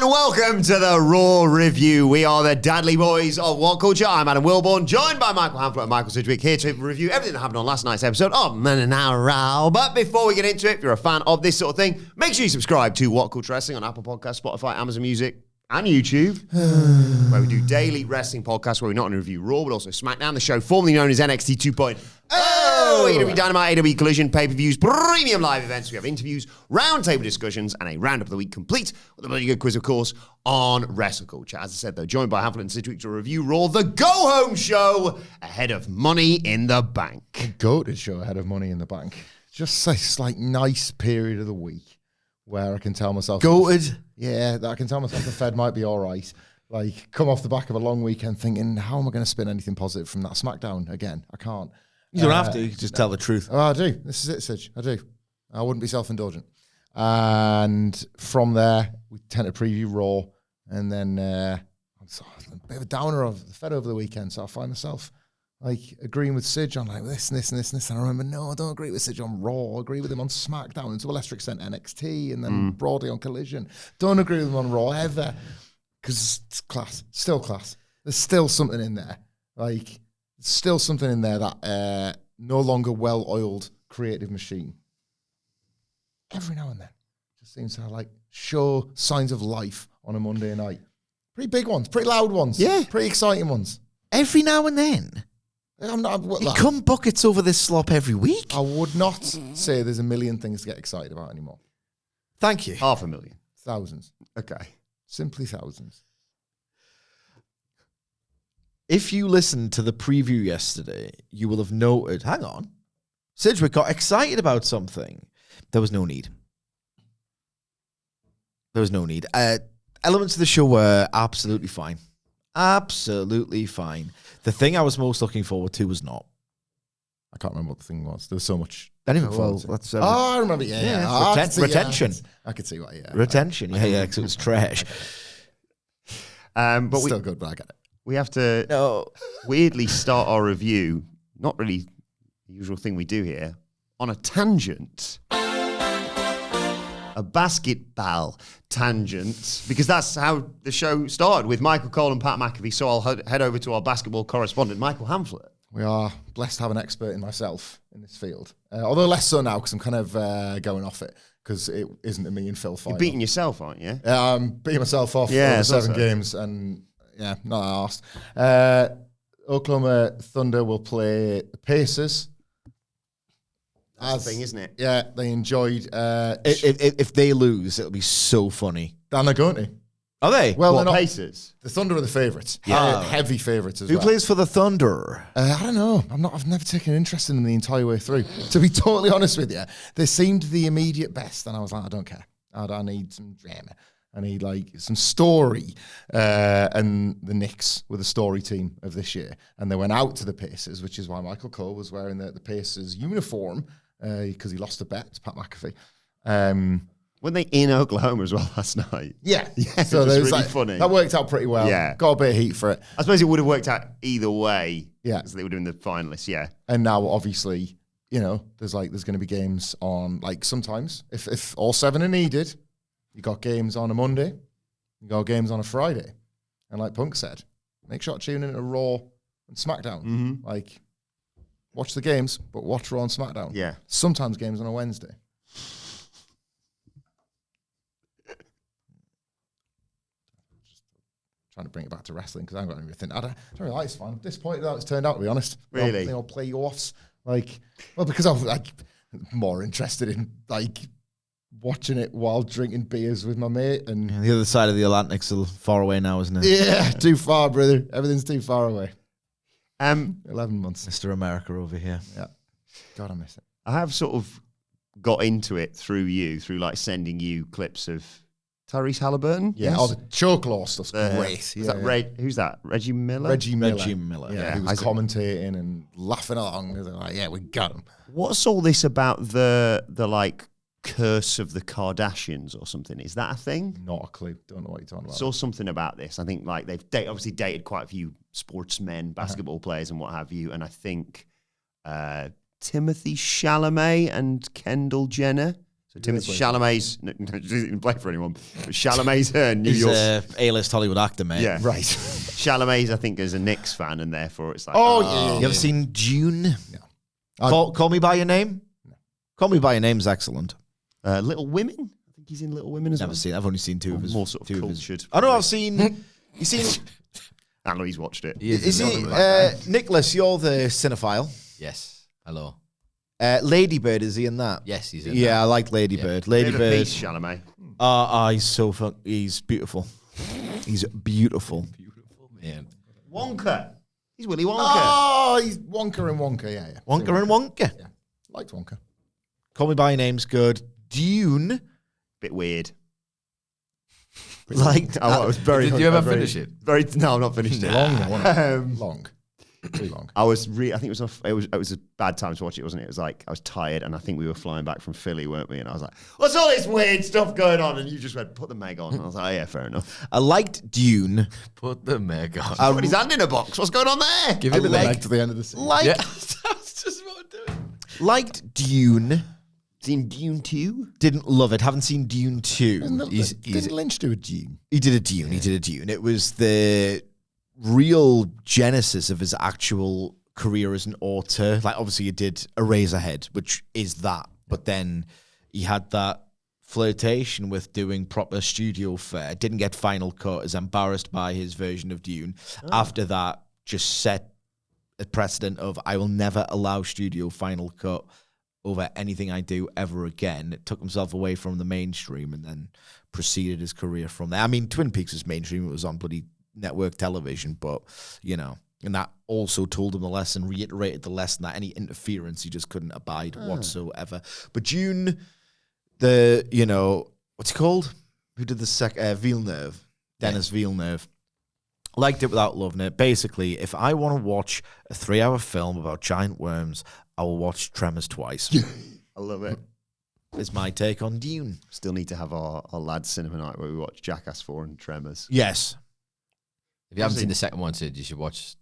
And welcome to the Raw Review. We are the Dadley Boys of What Culture. I'm Adam Wilbourn, joined by Michael Hamflett and Michael Sidgwick, here to review everything that happened on last night's episode of Man and Raw. But before we get into it, if you're a fan of this sort of thing, make sure you subscribe to What Culture Wrestling on Apple Podcasts, Spotify, Amazon Music, and YouTube, where we do daily wrestling podcasts where we not only review Raw, but also SmackDown, the show formerly known as NXT 2.0. AEW Dynamite, AEW Collision, pay-per-views, premium live events. We have interviews, roundtable discussions, and a roundup of the week complete with a bloody good quiz, of course, on wrestle culture. As I said, though, joined by Hamflett and Sidgwick to review Raw, the go-home show ahead of Money in the Bank. The goated show ahead of Money in the Bank. Just this like nice period of the week where I can tell myself... Goated? Yeah, that I can tell myself the Fed might be all right. Like, come off the back of a long weekend thinking, how am I going to spin anything positive from that SmackDown again? I can't. You don't have to. You can just tell the truth. Oh, I do. This is it, Sidge. I do. I wouldn't be self-indulgent. And from there, we tend to preview Raw. And then I'm sort of a bit of a downer of the Fed over the weekend. So I find myself like agreeing with Sidge on like this and this and this and this. And I remember, no, I don't agree with Sidge on Raw. I agree with him on SmackDown and to a lesser extent NXT and then broadly on Collision. Don't agree with him on Raw ever. Because it's class. Still class. There's still something in there. Like... Still something in there that no longer well-oiled creative machine. Every now and then, just seems to like show signs of life on a Monday night. Pretty big ones, pretty loud ones, pretty exciting ones. Every now and then. You come buckets over this slop every week. I would not say there's a million things to get excited about anymore. Thank you. 500,000. Thousands. Okay. Simply thousands. If you listened to the preview yesterday, you will have noted, hang on, Sidgwick got excited about something. There was no need. There was no need. Elements of the show were absolutely fine. Absolutely fine. The thing I was most looking forward to was not. I can't remember what the thing was. There was so much. Anyway, well, that's... I remember. Retention. I could see why, Retention. Yeah, because it was trash. But still good, but I get it. We have to weirdly start our review, not really the usual thing we do here, on a tangent. A basketball tangent, because that's how the show started with Michael Cole and Pat McAfee. So I'll head over to our basketball correspondent, Michael Hamflett. We are blessed to have an expert in myself in this field. Although less so now, because I'm kind of going off it, because it isn't a me and Phil final. You're beating yourself, aren't you? I'm beating myself off over 7 games, and... Yeah, not arsed. Oklahoma Thunder will play the Pacers. That's the thing, isn't it? Yeah, they enjoyed... if they lose, it'll be so funny. And they're going to. Are they? Well, they're not. Pacers? The Thunder are the favourites. Yeah. Heavy favourites as Who well. plays for the Thunder? I don't know. I've never taken an interest in them the entire way through. To be totally honest with you, they seemed the immediate best, and I was like, I don't care. I need some drama. I need like some story, and the Knicks were the story team of this year, and they went out to the Pacers, which is why Michael Cole was wearing the Pacers uniform because he lost a bet to Pat McAfee. Weren't they in Oklahoma as well last night? Yeah, so it was really funny. That worked out pretty well. Yeah, got a bit of heat for it. I suppose it would have worked out either way. Yeah, because they would have been the finalists. Yeah, and now obviously there's going to be games on like sometimes if all 7 are needed. You got games on a Monday, you got games on a Friday. And like Punk said, make sure to tune in to Raw and SmackDown. Mm-hmm. Like, watch the games, but watch Raw and SmackDown. Yeah. Sometimes games on a Wednesday. Just trying to bring it back to wrestling because I haven't got anything. I don't really like this one. I'm disappointed how it's turned out, to be honest. Really? They all playoffs. Because I'm like more interested in like watching it while drinking beers with my mate. And the other side of the Atlantic's a little far away now, isn't it? Yeah, too far, brother. Everything's too far away. 11 months. Mr. America over here. Yeah. God, I miss it. I have sort of got into it through like sending you clips of Tyrese Halliburton. Yeah, yes. the choke law stuff's great. Is that who's that? Reggie Miller? Reggie Miller. Yeah, he was commentating and laughing along. Like, yeah, we got him. What's all this about the like curse of the Kardashians or something? Is that a thing? Not a clue. Don't know what you're talking about. Saw something about this. I think like they've obviously dated quite a few sportsmen, basketball players and what have you. And I think Timothée Chalamet and Kendall Jenner So Timothée Chalamet's, no, he didn't play for anyone, but Chalamet's New He's York. a A-list Hollywood actor, mate. Yeah. Right. Chalamet's, I think, is a Knicks fan, and therefore it's like, You ever seen Dune? No. Call Me By Your Name? No. Call Me By Your Name's excellent. Little Women? I think he's in Little Women as well. Never seen. I've only seen two of his. More sort of two cultured. I know. I've seen. You seen? I know he's watched it. Is he? Nicholas, you're the cinephile. Yes. Hello. Ladybird, is he in that? Yes, he's in Yeah, that. I like Ladybird. Bit of a Ladybird. piece, Chalamet. He's so fun. He's beautiful. He's beautiful. Beautiful man. Wonka. He's Willy Wonka. Oh, he's Wonka and Wonka. Yeah. Wonka and Wonka. Yeah. Liked Wonka. Call Me By Your Name's good. Dune. Bit weird. Like, I was very. Did you ever very- finish it? Very. No, I've not finished it. Long, wasn't it? Um, Long. Too long. I was. I think it was a bad time to watch it, wasn't it? It was like I was tired, and I think we were flying back from Philly, weren't we? And I was like, "What's all this weird stuff going on?" And you just went, "Put the Meg on." And I was like, "Oh yeah, fair enough." I liked Dune. Put the Meg on. Put his hand in a box. What's going on there? Give Give it it the the leg. leg to the end of the scene. Like, Yeah. That's just what I'm doing. liked Dune. Seen Dune 2? Didn't love it. Haven't seen Dune 2. Didn't Lynch do a Dune? He did a Dune. He did a Dune. It was the real genesis of his actual career as an author. Like, obviously, he did Eraserhead, which is that. But then he had that flirtation with doing proper studio fare. Didn't get final cut. Is embarrassed by his version of Dune. After that, just set a precedent of I will never allow studio final cut over anything I do ever again. It took himself away from the mainstream and then proceeded his career from there. I mean, Twin Peaks was mainstream. It was on bloody network television, but, you know, and that also told him the lesson, reiterated the lesson that any interference he just couldn't abide whatsoever. But June, what's he called? Who did the Villeneuve? Dennis Villeneuve. Liked it without loving it. Basically, if I want to watch a 3-hour film about giant worms, I will watch Tremors twice. I love it. It's my take on Dune. Still need to have our lads cinema night where we watch Jackass 4 and Tremors. Yes. If you haven't seen the second one, Sid, you should watch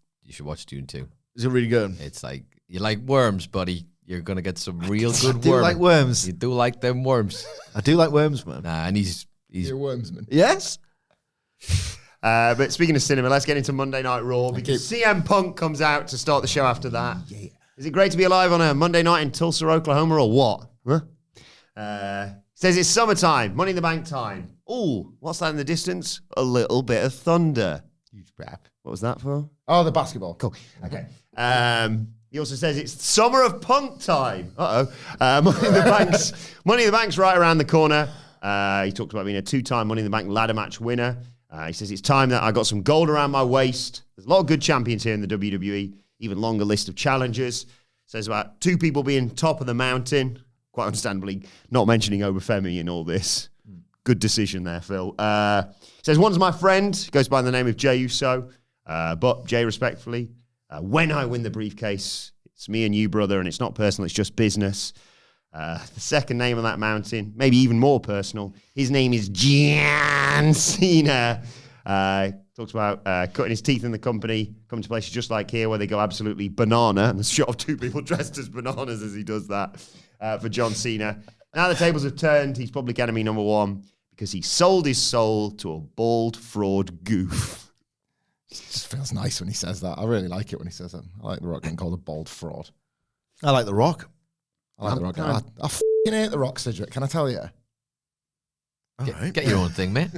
Dune 2. Is it really good? It's like, you like worms, buddy. You're going to get some real good I do worms. like worms. You do like them worms. I do like worms, man. Nah, and he's You're a wormsman. Yes? But speaking of cinema, let's get into Monday Night Raw because CM Punk comes out to start the show after that. Yeah. Is it great to be alive on a Monday night in Tulsa, Oklahoma, or what? Huh? Says it's summertime, Money in the Bank time. Ooh, what's that in the distance? A little bit of thunder. Huge crap. What was that for? Oh, the basketball. Cool. Okay. He also says it's summer of Punk time. Money in the Bank's right around the corner. He talks about being a 2-time Money in the Bank ladder match winner. He says it's time that I got some gold around my waist. There's a lot of good champions here in the WWE. Even longer list of challengers. Says about 2 people being top of the mountain. Quite understandably, not mentioning Obafemi in all this. Good decision there, Phil. Says one's my friend. Goes by the name of Jey Uso. But Jey, respectfully, when I win the briefcase, it's me and you, brother, and it's not personal. It's just business. The second name on that mountain, maybe even more personal. His name is John Cena. Talks about cutting his teeth in the company, coming to places just like here where they go absolutely banana. And there's a shot of 2 people dressed as bananas as he does that for John Cena. Now the tables have turned. He's public enemy number 1 because he sold his soul to a bald fraud goof. It just feels nice when he says that. I really like it when he says that. I like The Rock getting called a bald fraud. I like The Rock. I like The Rock. I f***ing hate The Rock, Sidgwick. Can I tell you? All right. get your own thing, mate.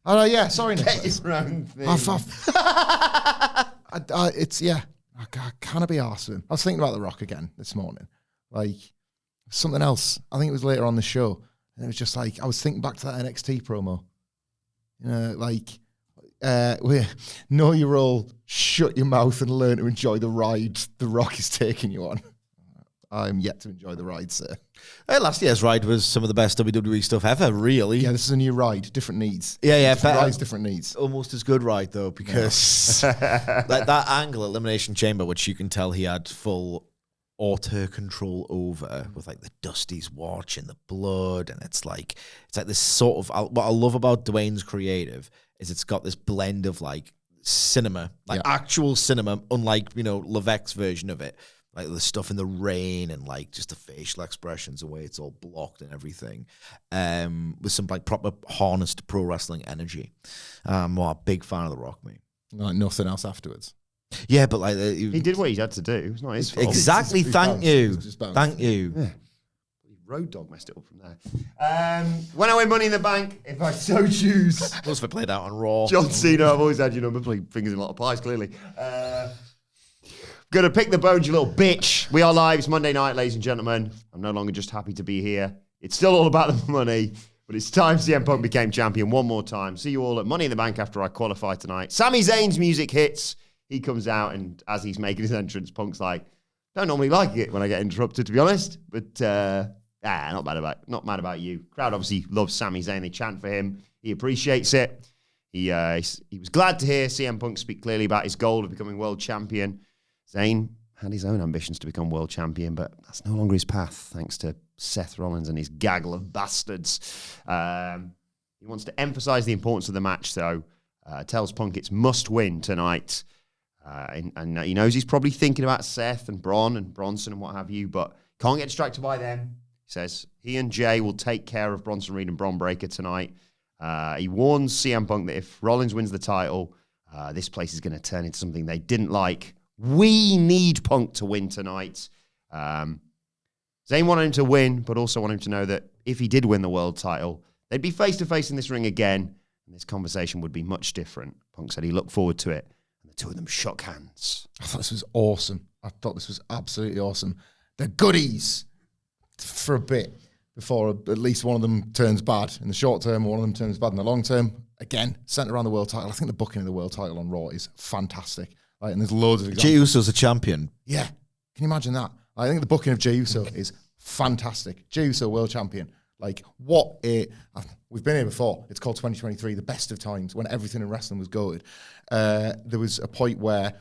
Oh, yeah. Sorry, Get Nicholas. his own thing. I can't be arsed with him. I was thinking about The Rock again this morning. Like, something else. I think it was later on the show. And it was just like, I was thinking back to that NXT promo. You know, like, know your role, shut your mouth and learn to enjoy the ride The Rock is taking you on. I'm yet to enjoy the ride, sir. Last year's ride was some of the best WWE stuff ever, really. Yeah, this is a new ride, different needs. Yeah, different but rides, different needs. almost as good ride though, because like that angle, Elimination Chamber, which you can tell he had full author control over, with like the Dusty's watch and the blood, and it's like this sort of what I love about Dwayne's creative is it's got this blend of like cinema, like actual cinema, unlike Levesque's version of it. like the stuff in the rain and like just the facial expressions, the way it's all blocked and everything, with some like proper harnessed pro wrestling energy. I'm a big fan of The Rock, mate. Like nothing else afterwards. Yeah, but like He did what he had to do. It's not his fault. exactly. Thank you. Thank you. Yeah. Road Dogg messed it up from there. When I win Money in the Bank, if I so choose, Plus, if I played out on Raw. John Cena, I've always had your number. Playing fingers in a lot of pies, clearly. Gonna pick the bones, you little bitch. We are live. It's Monday night, ladies and gentlemen. I'm no longer just happy to be here. It's still all about the money, but it's time CM Punk became champion one more time. See you all at Money in the Bank after I qualify tonight. Sami Zayn's music hits. He comes out, and as he's making his entrance, Punk's like, don't normally like it when I get interrupted, to be honest, but not mad about you. Crowd obviously loves Sami Zayn. They chant for him. He appreciates it. He was glad to hear CM Punk speak clearly about his goal of becoming world champion. Zayn had his own ambitions to become world champion, but that's no longer his path, thanks to Seth Rollins and his gaggle of bastards. He wants to emphasize the importance of the match, though. Tells Punk it's must win tonight. And he knows he's probably thinking about Seth and Bron and Bronson and what have you, but can't get distracted by them. He says he and Jey will take care of Bronson Reed and Bron Breakker tonight. He warns CM Punk that if Rollins wins the title, this place is going to turn into something they didn't like. We need Punk to win tonight. Zayn wanted him to win, but also wanted him to know that if he did win the world title, they'd be face-to-face in this ring again, and this conversation would be much different. Punk said he looked forward to it, and the two of them shook hands. I thought this was awesome. I thought this was absolutely awesome. The goodies for a bit before at least one of them turns bad in the short term, one of them turns bad in the long term. Again, centered around the world title. I think the booking of the world title on Raw is fantastic. Like, and there's loads of examples. Jey Uso's a champion. Yeah. Can you imagine that? I think the booking of Jey Uso is fantastic. Jey Uso, world champion. Like, we've been here before. It's called 2023, the best of times, when everything in wrestling was goated. There was a point where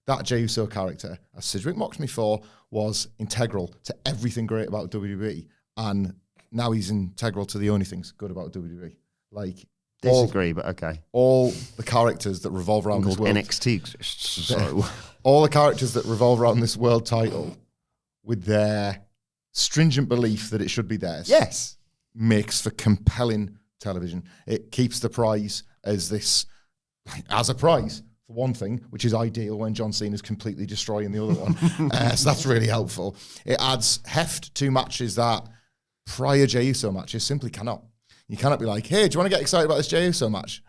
that Jey Uso character, as Sidgwick mocked me for, was integral to everything great about WWE. And now he's integral to the only things good about WWE. Like, Disagree, but okay. All the characters that revolve around this world. NXT exists, so. All the characters that revolve around this world title with their stringent belief that it should be theirs. Yes. Makes for compelling television. It keeps the prize as a prize, for one thing, which is ideal when John Cena's completely destroying the other one. So that's really helpful. It adds heft to matches that prior Jey Uso matches simply cannot. You cannot be like, hey, do you want to get excited about this Jey Uso match?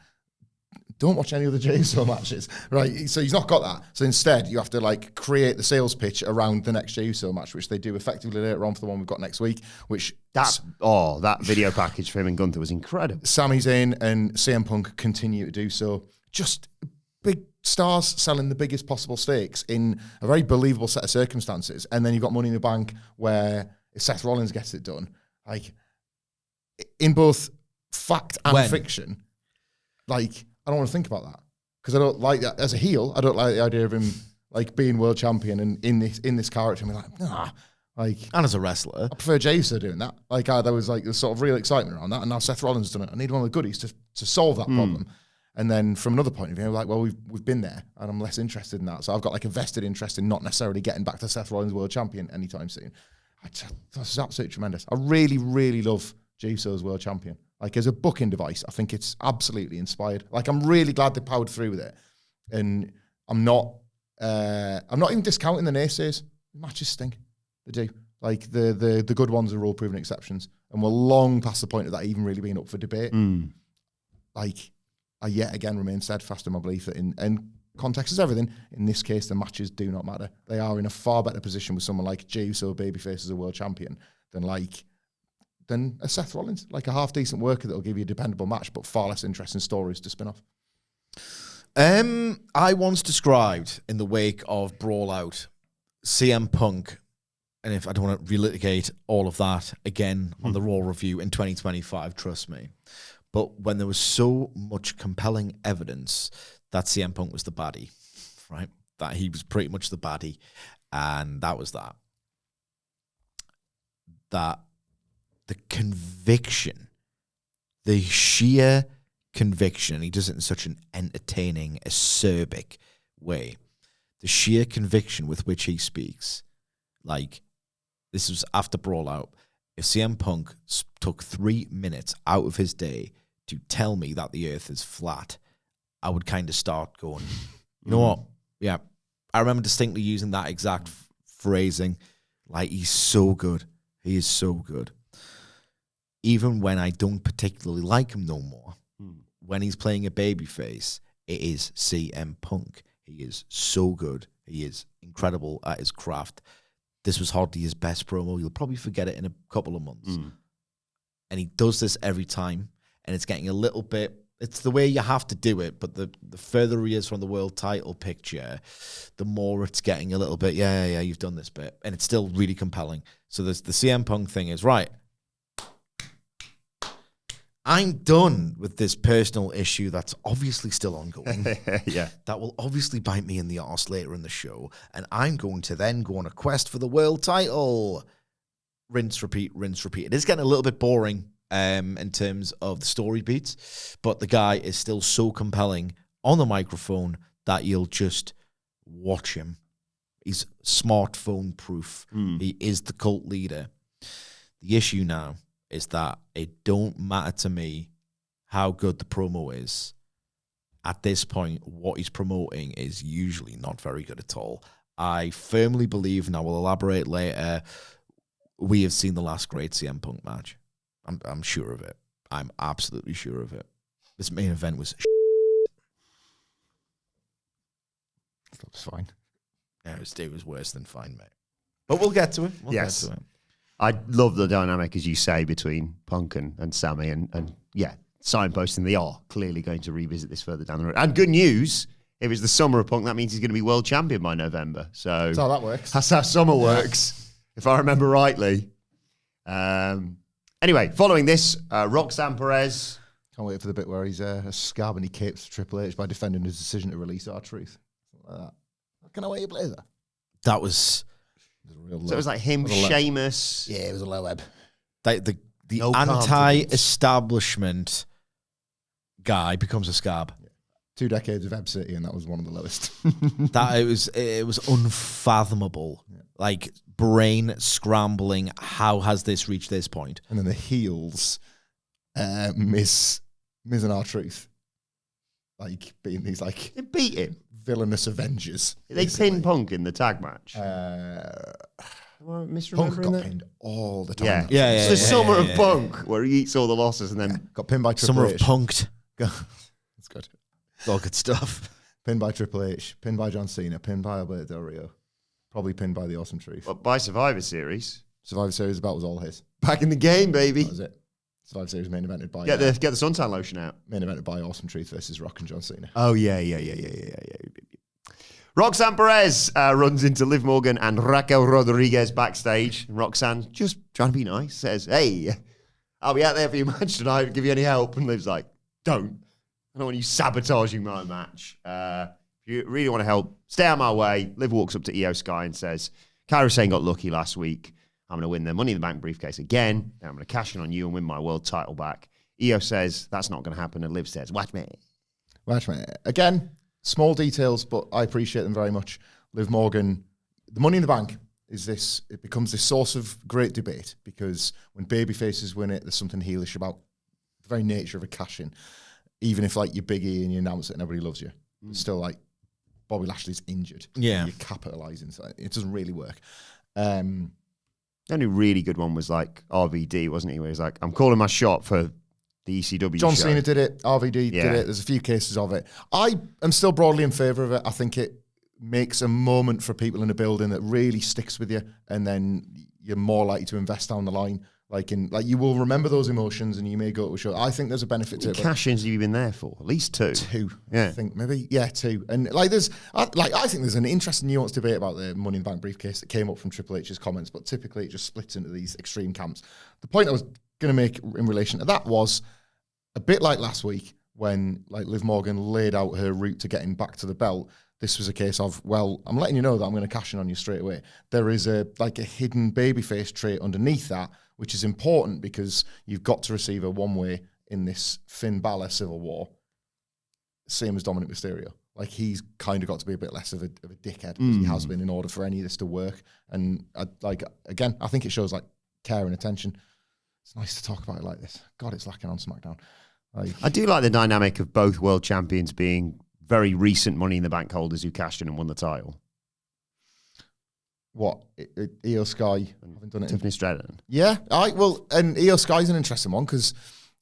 Don't watch any other Jey Uso matches, right? So he's not got that. So instead, you have to like create the sales pitch around the next Jey Uso match, which they do effectively later on for the one we've got next week. That video package for him and Gunther was incredible. Sami Zayn and CM Punk continue to do so. Just big stars selling the biggest possible stakes in a very believable set of circumstances, and then you've got Money in the Bank where if Seth Rollins gets it done, like in both fact and fiction, like. I don't want to think about that because I don't like that as a heel. I don't like the idea of him like being world champion and in this character. I'm like, nah, like, And as a wrestler, I prefer Jey Uso doing that. Like, there was like this sort of real excitement around that, and now Seth Rollins has done it. I need one of the goodies to solve that problem. And then from another point of view, like, well, we've been there, and I'm less interested in that. So I've got like a vested interest in not necessarily getting back to Seth Rollins world champion anytime soon. That's absolutely tremendous. I really, really love Jey Uso as world champion. Like, as a booking device, I think it's absolutely inspired. Like, I'm really glad they powered through with it. And I'm not even discounting the naysayers. The matches stink. They do. Like, the good ones are all proven exceptions. And we're long past the point of that even really being up for debate. Like, I yet again remain steadfast in my belief that and context is everything. In this case, the matches do not matter. They are in a far better position with someone like Jey Uso, babyface, as a world champion than a Seth Rollins, like a half-decent worker that'll give you a dependable match, but far less interesting stories to spin off. I once described in the wake of Brawl Out, CM Punk, and if I don't want to relitigate all of that again on the Raw review in 2025, trust me, but when there was so much compelling evidence that CM Punk was the baddie, right? That he was pretty much the baddie, and that was that. That the conviction, the sheer conviction, and he does it in such an entertaining, acerbic way, the sheer conviction with which he speaks like, this was after Brawl Out. If CM Punk took 3 minutes out of his day to tell me that the earth is flat, I would kind of start going, you know what? Yeah. I remember distinctly using that exact phrasing. Like, he's so good. He is so good. Even when I don't particularly like him no more, when he's playing a babyface, it is CM Punk. He is so good. He is incredible at his craft. This was hardly his best promo. You'll probably forget it in a couple of months. And he does this every time, and it's getting a little bit... It's the way you have to do it, but the further he is from the world title picture, the more it's getting a little bit, yeah, you've done this bit. And it's still really compelling. So the CM Punk thing is, right, I'm done with this personal issue that's obviously still ongoing. Yeah. That will obviously bite me in the arse later in the show. And I'm going to then go on a quest for the world title. Rinse, repeat, rinse, repeat. It is getting a little bit boring in terms of the story beats, but the guy is still so compelling on the microphone that you'll just watch him. He's smartphone proof. He is the cult leader. The issue now is that it don't matter to me how good the promo is. At this point, what he's promoting is usually not very good at all. I firmly believe, and I will elaborate later, we have seen the last great CM Punk match. I'm sure of it. I'm absolutely sure of it. This main event was That was fine. Yeah, it was worse than fine, mate. But we'll get to it. Yes. Get to it. I love the dynamic, as you say, between Punk and Sami. And yeah, signposting they are clearly going to revisit this further down the road. And good news, if it's the summer of Punk, that means he's going to be world champion by November. So That's how that works. That's how summer works, if I remember rightly. Anyway, following this, Roxanne Perez. Can't wait for the bit where he's a scab and he capes Triple H by defending his decision to release R-Truth. Like that. Can I wear your blazer? That was... So it was like him, Sheamus. Yeah, it was a low ebb. The No anti-establishment guy becomes a scab. Yeah. 2 decades of Ebb City, and that was one of the lowest. It was unfathomable. Yeah. Like, brain scrambling. How has this reached this point? And then the heels, Miz and R-Truth, like being these like They beat him. villainous Avengers. They pinned Punk in the tag match. Punk Misremembering got that? pinned all the time. Yeah. It's the summer of Punk, where he eats all the losses and then... Got pinned by Triple Summer H. of Punked. That's good. All good stuff. Pinned by Triple H, pinned by John Cena, pinned by Alberto Del Rio, probably pinned by the Awesome Truth. But by Survivor Series. Survivor Series about was all his. Back in the game, baby. That was it. Survivor Series main evented by Get the suntan lotion out. main evented by Awesome Truth versus Rock and John Cena. Oh, yeah. Roxanne Perez runs into Liv Morgan and Raquel Rodriguez backstage. Roxanne, just trying to be nice, says, hey, I'll be out there for your match tonight, give you any help. And Liv's like, don't. I don't want you sabotaging my match. If you really want to help, stay out of my way. Liv walks up to IYO SKY and says, Kairi Sane got lucky last week. I'm going to win the Money in the Bank briefcase again. Then I'm going to cash in on you and win my world title back. IYO says, that's not going to happen. And Liv says, watch me. Watch me. Again, small details, but I appreciate them very much. Liv Morgan, the Money in the Bank it becomes this source of great debate because when babyfaces win it, there's something heelish about the very nature of a cash-in. Even if like you're Big E and you announce it and everybody loves you, it's still like Bobby Lashley's injured. Yeah. You're capitalizing, so it doesn't really work. The only really good one was like RVD, wasn't he? Where he's like, I'm calling my shot for the ECW John show. Cena did it. RVD did it. There's a few cases of it. I am still broadly in favour of it. I think it makes a moment for people in a building that really sticks with you, and then you're more likely to invest down the line. Like you will remember those emotions, and you may go to a show. I think there's a benefit to it. Cash-ins have you been there for? At least 2. 2. Yeah. I think maybe 2. And I think there's an interesting nuanced debate about the Money in the Bank briefcase that came up from Triple H's comments, but typically it just splits into these extreme camps. The point I was going to make in relation to that was a bit like last week when like Liv Morgan laid out her route to getting back to the belt. This was a case of, well, I'm letting you know that I'm going to cash in on you straight away. There is a hidden babyface trait underneath that, which is important because you've got to receive a one-way in this Finn Balor Civil War, same as Dominic Mysterio. Like, he's kind of got to be a bit less of a dickhead as he has been in order for any of this to work. And again, I think it shows like care and attention. It's nice to talk about it like this. God, it's lacking on SmackDown. Like, I do like the dynamic of both world champions being very recent Money in the Bank holders who cashed in and won the title. What? IYO SKY haven't done it. Tiffany Stratton. Yeah. And IYO SKY's an interesting one because,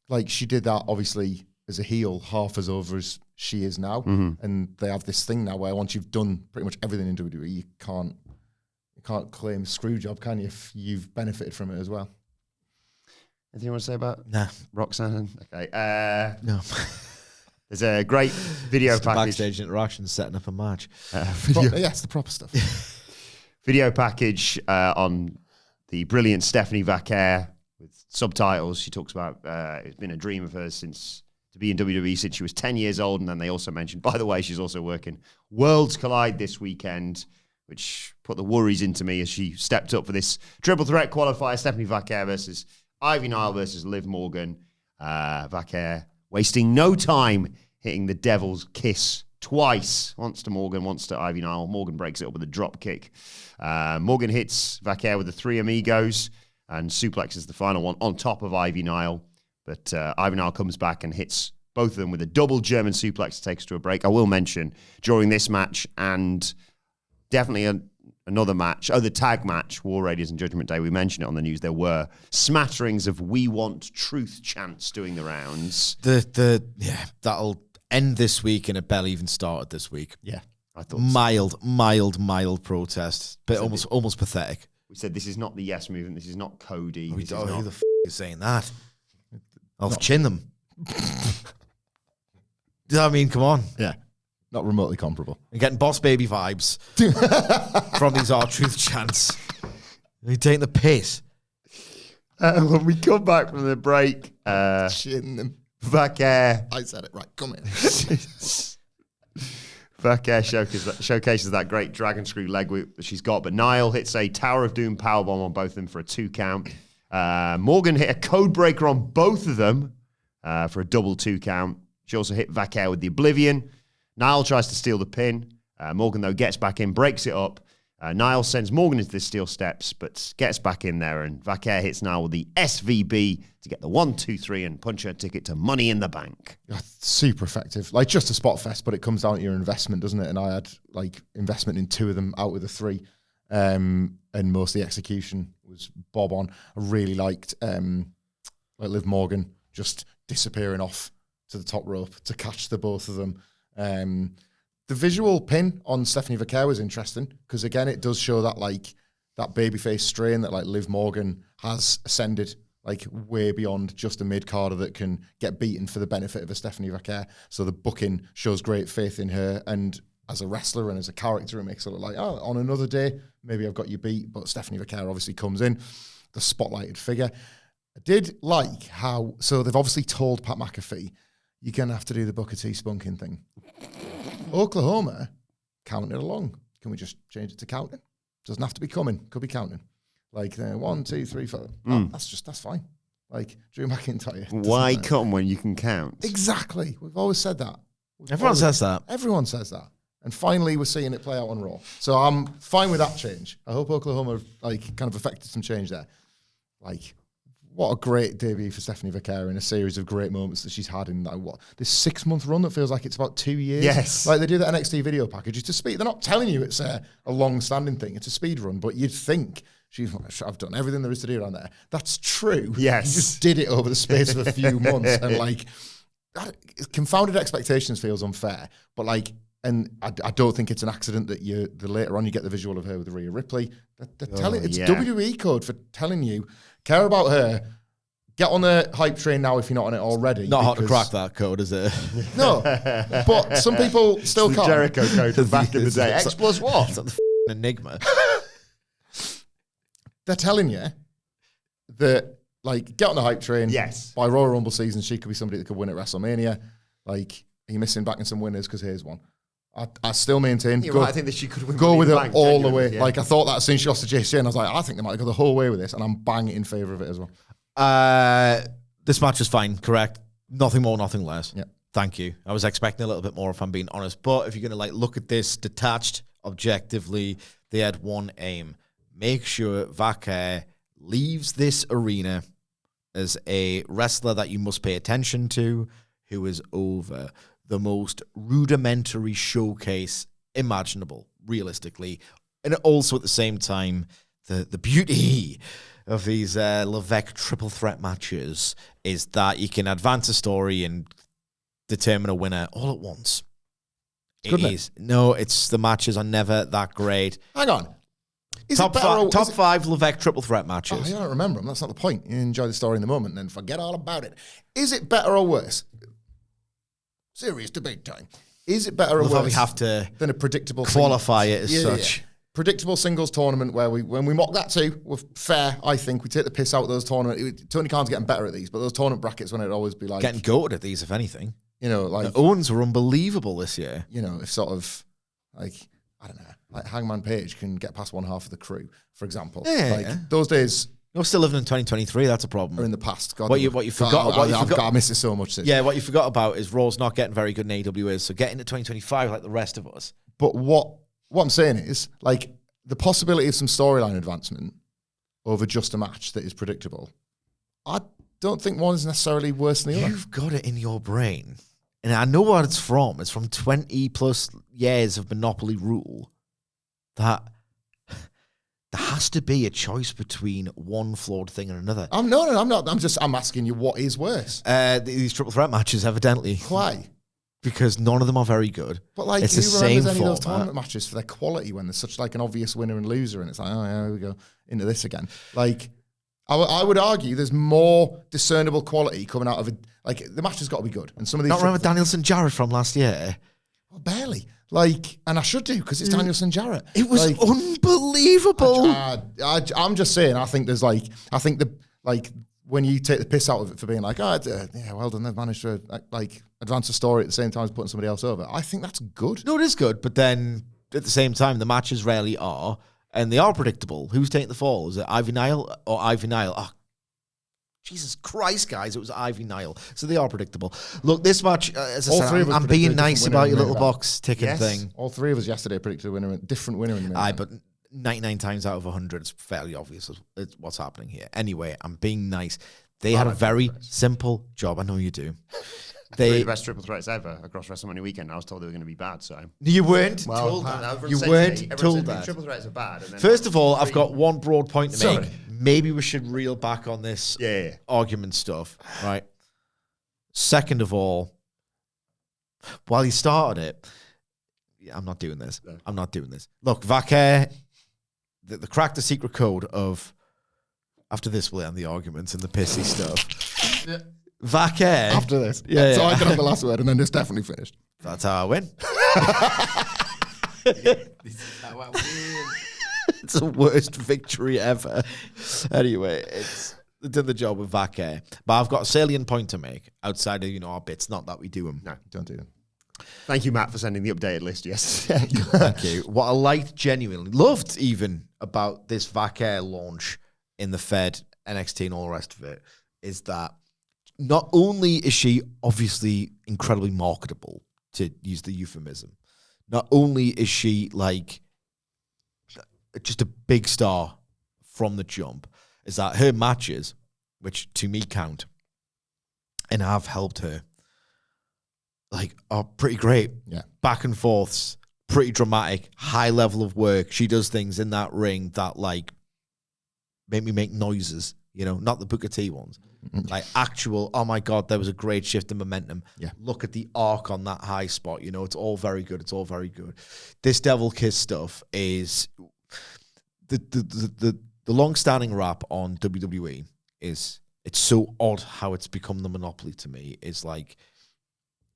like, she did that obviously as a heel, half as over as she is now. And they have this thing now where once you've done pretty much everything in WWE, you can't claim a screw job, can you, if you've benefited from it as well? Anything you want to say about Roxanne? Okay. No. There's a great video package. Backstage interaction, setting up a match. It's the proper stuff. Video package on the brilliant Stephanie Vaquer with subtitles. She talks about it's been a dream of hers to be in WWE since she was 10 years old. And then they also mentioned, by the way, she's also working Worlds Collide this weekend, which put the worries into me as she stepped up for this triple threat qualifier. Stephanie Vaquer versus Ivy Nile versus Liv Morgan. Vaquer wasting no time hitting the devil's kiss twice. Once to Morgan, once to Ivy Nile. Morgan breaks it up with a drop kick. Morgan hits Vaquer with the three amigos and suplexes the final one on top of Ivy Nile. But Ivy Nile comes back and hits both of them with a double German suplex to take us to a break. I will mention, during this match and definitely another match, the tag match, War Raiders and Judgment Day, we mentioned it on the news, there were smatterings of "We Want Truth" chants doing the rounds. That'll end this week, and it barely even started this week. Yeah, I thought mild protest, but almost pathetic. We said this is not the Yes Movement. This is not Cody. Who the f is saying that? I'll chin them. I mean, come on. Yeah, not remotely comparable. I'm getting Boss Baby vibes from these R-Truth chants. You're taking the piss. When we come back from the break, chin them. Vaquer. I said it right. Come in. Vaquer showcases that great dragon screw leg whip that she's got, but Nile hits a Tower of Doom powerbomb on both of them for a 2 count. Morgan hit a code breaker on both of them for a double 2 count. She also hit Vaquer with the Oblivion. Nile tries to steal the pin. Morgan, though, gets back in, breaks it up. Nile sends Morgan into the steel steps, but gets back in there, and Vaquer hits Nile with the SVB to get the 1, 2, 3 and punch her ticket to Money in the Bank. Super effective. Like, just a spot fest, but it comes down to your investment, doesn't it? And I had, like, investment in 2 of them out of the 3. And most of the execution was bob on. I really liked Liv Morgan just disappearing off to the top rope to catch the both of them. The visual pin on Stephanie Vaquer was interesting because, again, it does show that, like, that babyface strain that, like, Liv Morgan has ascended, like, way beyond just a mid-carder that can get beaten for the benefit of a Stephanie Vaquer. So the booking shows great faith in her, and as a wrestler and as a character, it makes it look like, oh, on another day, maybe I've got you beat. But Stephanie Vaquer obviously comes in, the spotlighted figure. I did like how, so they've obviously told Pat McAfee, you're going to have to do the Booker T spunking thing. Oklahoma counted along. Can we just change it to counting? Doesn't have to be coming. Could be counting. Like 1, 2, 3, 4. Oh, that's fine. Like Drew McIntyre. Why come when you can count? Exactly. We've always said that. Everyone says that. Everyone says that. And finally, we're seeing it play out on Raw. So I'm fine with that change. I hope Oklahoma kind of affected some change there. Like, what a great debut for Stephanie Vaquer in a series of great moments that she's had in this 6-month run that feels like it's about 2 years. Yes. Like, they do that NXT video package. It's a speed. They're not telling you it's a long-standing thing. It's a speed run, but you'd think I've done everything there is to do around there. That's true. Yes. You just did it over the space of a few months, and that confounded expectations feels unfair. But and I don't think it's an accident that the later on you get the visual of her with Rhea Ripley. They're telling it's WWE code for telling you, care about her, get on the hype train now if you're not on it already. Not hard to crack that code, is it? No, but some people still it's can't. The Jericho code from back in the day. X plus what? It's like the enigma. They're telling you that, get on the hype train. Yes. By Royal Rumble season, she could be somebody that could win at WrestleMania. Are you missing back in some winners? Because here's one. I still maintain. You're right, I think that she could win. Go with it all the way. Yeah. I thought that as soon as she lost to JCN, I was like, I think they might go the whole way with this, and I'm banging in favour of it as well. This match is fine, correct? Nothing more, nothing less. Yeah. Thank you. I was expecting a little bit more, if I'm being honest. But if you're going to look at this detached, objectively, they had one aim. Make sure Vaquer leaves this arena as a wrestler that you must pay attention to, who is over the most rudimentary showcase imaginable, realistically. And also at the same time, the beauty of these Levesque triple threat matches is that you can advance a story and determine a winner all at once. No, it's the matches are never that great. Hang on. Top five Levesque triple threat matches. Oh, you don't remember them. That's not the point. You enjoy the story in the moment and then forget all about it. Is it better or worse? Serious debate time. Is it better or worse? We have to than a predictable qualify it as such. Yeah. Predictable singles tournament where when we mock that too, we're fair, I think. We take the piss out of those tournaments. Tony Khan's getting better at these, but those tournament brackets when it'd always be like... Getting goated at these, if anything. The Owens were unbelievable this year. If sort of, I don't know, like Hangman Page can get past one half of the crew, for example. Yeah. Those days... You're still living in 2023, that's a problem. Or in the past. God, what you forgot... I miss it so much. Yeah, what you forgot about is Raw's not getting very good in AWS, so get into 2025 like the rest of us. But what I'm saying is, the possibility of some storyline advancement over just a match that is predictable, I don't think one is necessarily worse than the other. You've got it in your brain. And I know what it's from. It's from 20 plus years of Monopoly rule that there has to be a choice between one flawed thing and another. I'm not. I'm asking you what is worse. These triple threat matches, evidently. Why? Because none of them are very good. But it's who the remembers same any of those format. tournament matches for their quality when there's such an obvious winner and loser, and it's like, oh yeah, here we go into this again. I would argue there's more discernible quality coming out of it. The match has got to be good, and some of these. Not remember Danielson Jarrett from last year. Well, barely. And I should do because it's Danielson Jarrett. It was unbelievable. I'm just saying. I think when you take the piss out of it for being well done, they've managed to advance a story at the same time as putting somebody else over. I think that's good. No, it is good, but then at the same time, the matches rarely are, and they are predictable. Who's taking the fall? Is it Ivy Nile or Ivy Nile? Oh, Jesus Christ, guys, it was Ivy Nile. So they are predictable. Look, this match, as I said, I'm being nice about your little box ticket thing. All three of us yesterday predicted a different winner in the main event. But 99 times out of 100, it's fairly obvious what's happening here. Anyway, I'm being nice. They had a very simple job. I know you do. Three of the best triple threats ever across WrestleMania weekend. I was told they were going to be bad, so... You weren't told that. You weren't told that. Triple threats are bad. And then First of all, I've got one broad point to make. Maybe we should reel back on this argument stuff, right? Second of all, while he started it, I'm not doing this. No. I'm not doing this. Look, Vaquer, the crack the secret code of... After this, we'll end the arguments and the pissy stuff. Yeah. Vaquer. After this. Yeah. So I can have the last word and then it's definitely finished. That's how I win. It's the worst victory ever. Anyway, it's did the job with Vaquer. But I've got a salient point to make outside of, our bits. Not that we do them. No, don't do them. Thank you, Matt, for sending the updated list yesterday. Thank you. What I liked, genuinely, loved even about this Vaquer launch in the Fed, NXT and all the rest of it, is that not only is she obviously incredibly marketable, to use the euphemism, not only is she just a big star from the jump, is that her matches, which to me count and have helped her, are pretty great. Yeah. Back and forths, pretty dramatic, high level of work. She does things in that ring that make me make noises, not the Booker T ones. Actual, oh my God, there was a great shift in momentum. Yeah. Look at the arc on that high spot. It's all very good. It's all very good. This Devil Kiss stuff is the long-standing rap on WWE is, it's so odd how it's become the monopoly to me. Is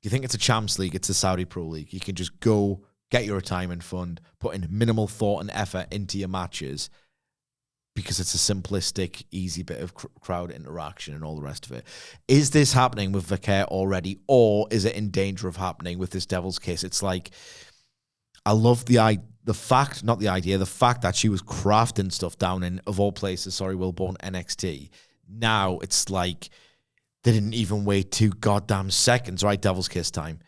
you think it's a Champs League, it's a Saudi Pro League. You can just go get your retirement fund, put in minimal thought and effort into your matches, because it's a simplistic, easy bit of crowd interaction and all the rest of it. Is this happening with Vaquer already, or is it in danger of happening with this Devil's Kiss? It's I love the fact that she was crafting stuff down in, of all places, Wilbourn NXT. Now it's They didn't even wait 2 goddamn seconds, right? Devil's kiss time.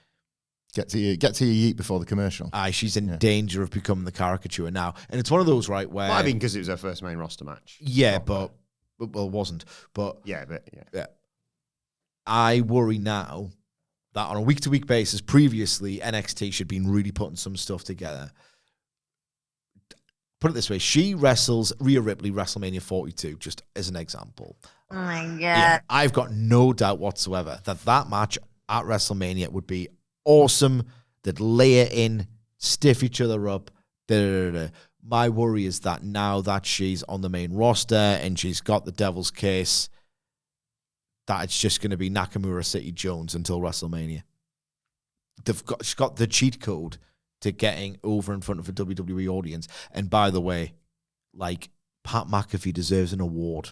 Get to your yeet before the commercial. Aye, she's in danger of becoming the caricature now. And it's one of those, right, where... Might have been because it was her first main roster match. Yeah, but well, it wasn't. But yeah. I worry now that on a week-to-week basis, previously, NXT should have been really putting some stuff together. Put it this way, she wrestles Rhea Ripley WrestleMania 42, just as an example. Oh my God. Yeah, I've got no doubt whatsoever that match at WrestleMania would be awesome. They'd lay it in, stiff each other up. My worry is that now that she's on the main roster and she's got the Devil's Kiss, that it's just going to be Nakamura City Jones until WrestleMania. She's got the cheat code to getting over in front of a WWE audience. And by the way, like, Pat McAfee deserves an award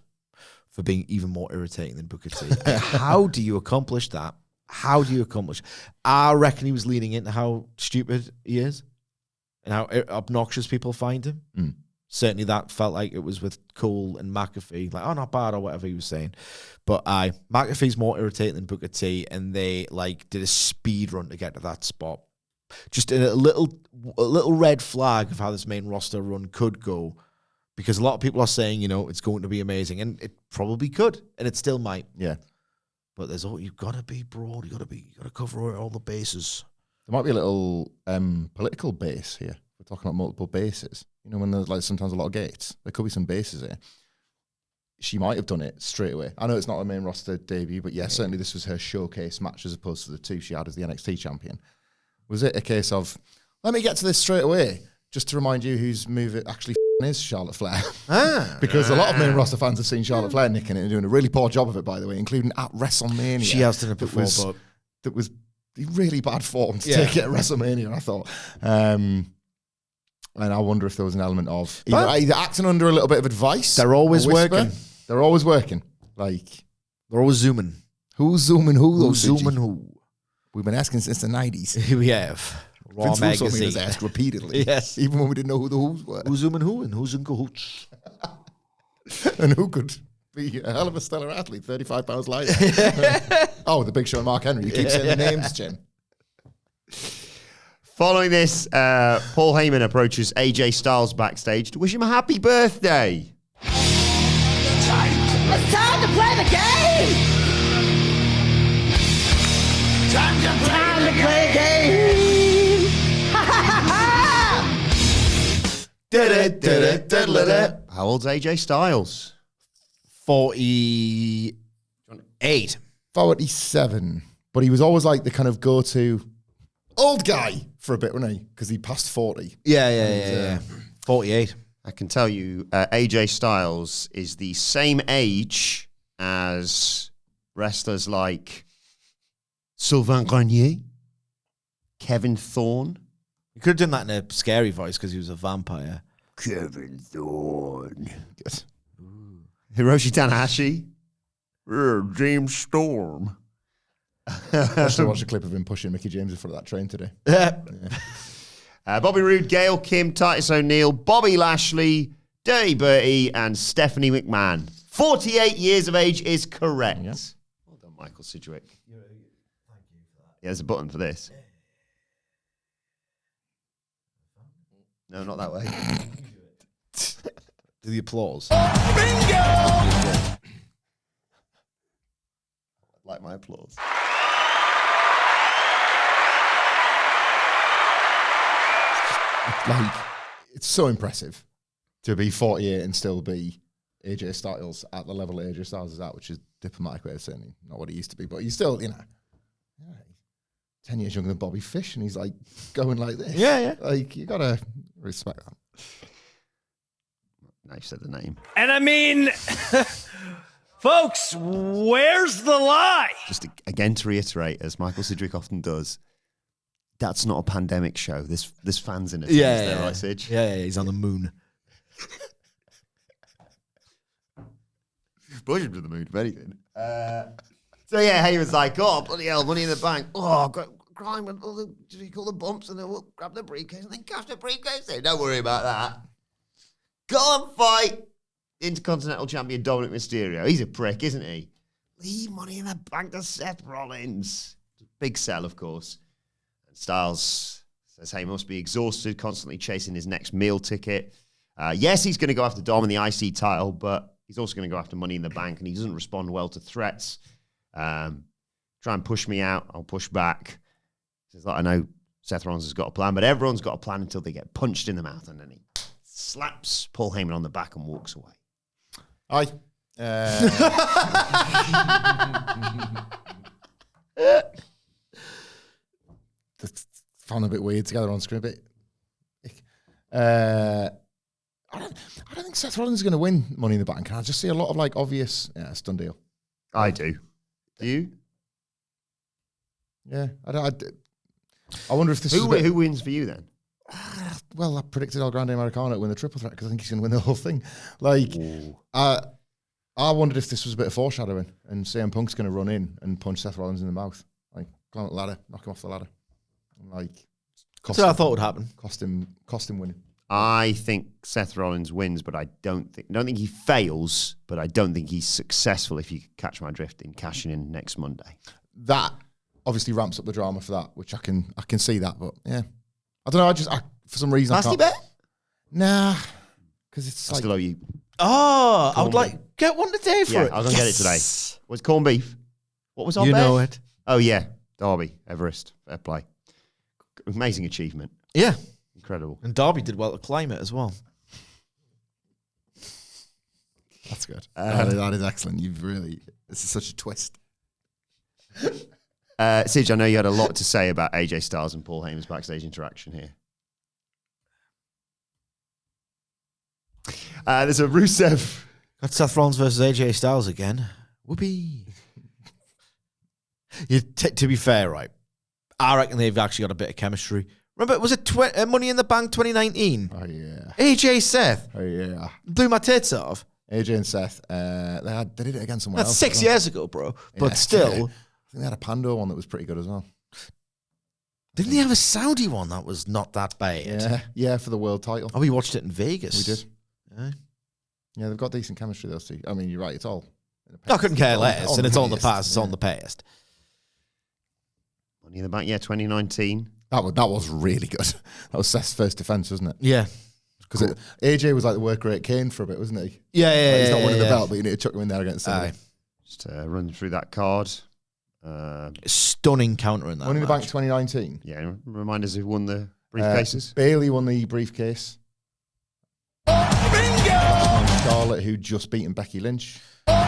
for being even more irritating than Booker T. How do you accomplish that? How do you accomplish? I reckon he was leaning into how stupid he is and how obnoxious people find him. Certainly that felt like it was with Cole and McAfee, like, oh, not bad, or whatever he was saying. But McAfee's more irritating than Booker T, and they like did a speed run to get to that spot. Just a little red flag of how this main roster run could go, because a lot of people are saying, it's going to be amazing, and it probably could, and it still might. Yeah. But you've got to be broad. You got to cover all the bases. There might be a little political base here. We're talking about multiple bases. When there's like sometimes a lot of gates, there could be some bases here. She might have done it straight away. I know it's not a main roster debut, but certainly this was her showcase match as opposed to the 2 she had as the NXT champion. Was it a case of, let me get to this straight away, just to remind you whose move it actually is Charlotte Flair? Because a lot of main roster fans have seen Charlotte Flair nicking it and doing a really poor job of it, by the way, including at WrestleMania. She has done it before, but that was really bad form to take it at WrestleMania, I thought. And I wonder if there was an element of either acting under a little bit of advice. They're always working. They're always working. Like, they're always zooming. Who's zooming who? Who's zooming who? We've been asking since the 90s. We have. Raw Vince Russo made magazine. us ask repeatedly. Yes. Even when we didn't know who the Who's were. Who's zooming who and who's in cahoots? And who could be a hell of a stellar athlete, 35 pounds lighter. Oh, the Big Show and Mark Henry. You keep saying the names, Jim. Following this, Paul Heyman approaches AJ Styles backstage to wish him a happy birthday. It's time to play the game! Time to play the game! Ha ha ha! How old's AJ Styles? 48. 47. But he was always like the kind of go-to old guy for a bit, wasn't he? Because he passed 40. Yeah. 48. I can tell you, AJ Styles is the same age as wrestlers like Sylvain Grenier, Kevin Thorne. You could have done that in a scary voice because he was a vampire. Kevin Thorne. Good. Hiroshi Tanahashi. James Storm. I should watch a clip of him pushing Mickey James in front of that train today. Bobby Roode, Gail Kim, Titus O'Neil, Bobby Lashley, Dirty Bertie, and Stephanie McMahon. 48 years of age is correct. Yeah. Well done, Michael Sidgwick. Thank you for that. Yeah, there's a button for this. No, not that way. Do the applause. Bingo! Like my applause. Like, it's so impressive to be 48 and still be AJ Styles at the level AJ Styles is at, which is diplomatic way of saying not what he used to be, but he's still, 10 years younger than Bobby Fish, and he's like going like this. Yeah. Like, you gotta respect that. Now you said the name. And I mean, folks, where's the lie? Just again to reiterate, as Michael Sidgwick often does, that's not a pandemic show. This fan's in it. Yeah, right, Sidge? Yeah, he's on the moon. Bushing to the moon, if anything. So yeah, he was like, oh, bloody hell, money in the bank. Oh, crime and all the, call the bumps, and then we'll grab the briefcase and then cash the briefcase in. Don't worry about that. Go and fight Intercontinental Champion Dominic Mysterio. He's a prick, isn't he? leave Money in the Bank to Seth Rollins. Big sell, of course. And Styles says, hey, he must be exhausted, constantly chasing his next meal ticket. Yes, he's going to go after Dom in the IC title, but he's also going to go after Money in the Bank, and he doesn't respond well to threats. Try and push me out, I'll push back. He says, I know Seth Rollins has got a plan, but everyone's got a plan until they get punched in the mouth, and then he slaps Paul Heyman on the back and walks away. Aye. Found a bit weird together on screen. I don't think Seth Rollins is going to win Money in the Bank. I just see a lot of like obvious. Yeah, it's done deal. I do. Do you? Yeah, I wonder if this is who wins for you then? Well, I predicted El Grande Americano to win the triple threat because I think he's going to win the whole thing. Like, I wondered if this was a bit of foreshadowing and CM Punk's going to run in and punch Seth Rollins in the mouth, like climb up the ladder, knock him off the ladder, and, like. That's what I thought would happen. Cost him winning. I think Seth Rollins wins, but I don't think he fails, but I don't think he's successful, if you catch my drift, in cashing in next Monday. That obviously ramps up the drama for that, which I can see that, but yeah. I don't know, for some reason Nasty bet? Nah. Because it's I like... still owe you. Oh, I would like, get one today for it. I was going to get it today. Was corned beef? What was on you there? know it. Oh, yeah. Derby, Everest, fair play. Amazing achievement. Yeah. Incredible. And Derby did well to climb it as well. That's good. That is excellent. This is such a twist. Sidge, I know you had a lot to say about AJ Styles and Paul Heyman's backstage interaction here. There's a Rusev. Got Seth Rollins versus AJ Styles again. Whoopee. To be fair, right, I reckon they've actually got a bit of chemistry. Remember, was it Money in the Bank 2019? Oh, yeah. AJ Seth. Oh, yeah. Blew my tits off. AJ and Seth, they did it against someone That's else. 6 years ago, bro. But still. I think they had a Pando one that was pretty good as well. Didn't they have a Saudi one that was not that bad? Yeah, for the world title. Oh, we watched it in Vegas. We did. Yeah, they've got decent chemistry, those two. I mean, you're right, it's all... I couldn't care less, and it's all in the past. It's all in the past. Money in the Bank, 2019. That was really good. That was Seth's first defense, wasn't it? Yeah. Because AJ was like the work rate Kane for a bit, wasn't he? Yeah. He's not winning the belt, but you need to chuck him in there against somebody. Just run through that card. Stunning counter in that. Money in the Bank 2019. Yeah, remind us who won the briefcases. Bailey won the briefcase. Charlotte, who just beaten Becky Lynch. By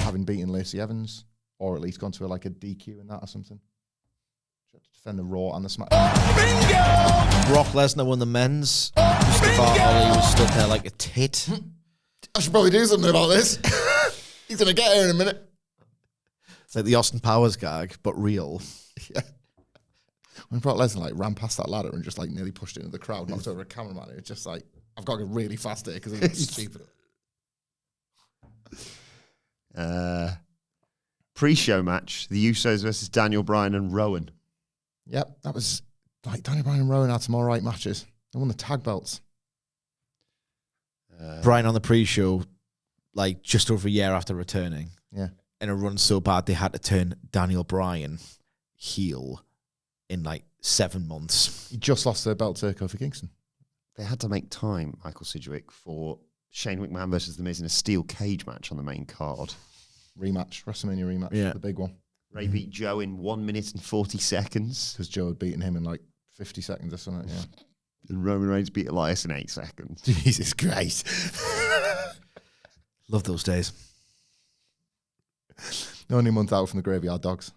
having beaten Lacey Evans, or at least gone to a DQ in that or something. She had to defend the Raw and the SmackDown. Brock Lesnar won the men's. Mustafa Ali was stood there like a tit. I should probably do something about this. He's going to get here in a minute. It's like the Austin Powers gag, but real. Yeah. When Brock Lesnar ran past that ladder and just nearly pushed it into the crowd, knocked over a cameraman, it was just I've got to go really fast here because it's stupid. Pre-show match, the Usos versus Daniel Bryan and Rowan. Yep, that was Daniel Bryan and Rowan had some all right matches. They won the tag belts. Bryan on the pre-show, just over a year after returning. Yeah. In a run so bad they had to turn Daniel Bryan heel in 7 months. He just lost the belt to Kofi Kingston. They had to make time, Michael Sidgwick, for Shane McMahon versus The Miz in a steel cage match on the main card. Rematch, WrestleMania rematch, the big one. Ray beat Joe in 1 minute and 40 seconds. Because Joe had beaten him in 50 seconds or something, yeah. And Roman Reigns beat Elias in 8 seconds. Jesus Christ. Love those days. Only a month out from the Graveyard Dogs.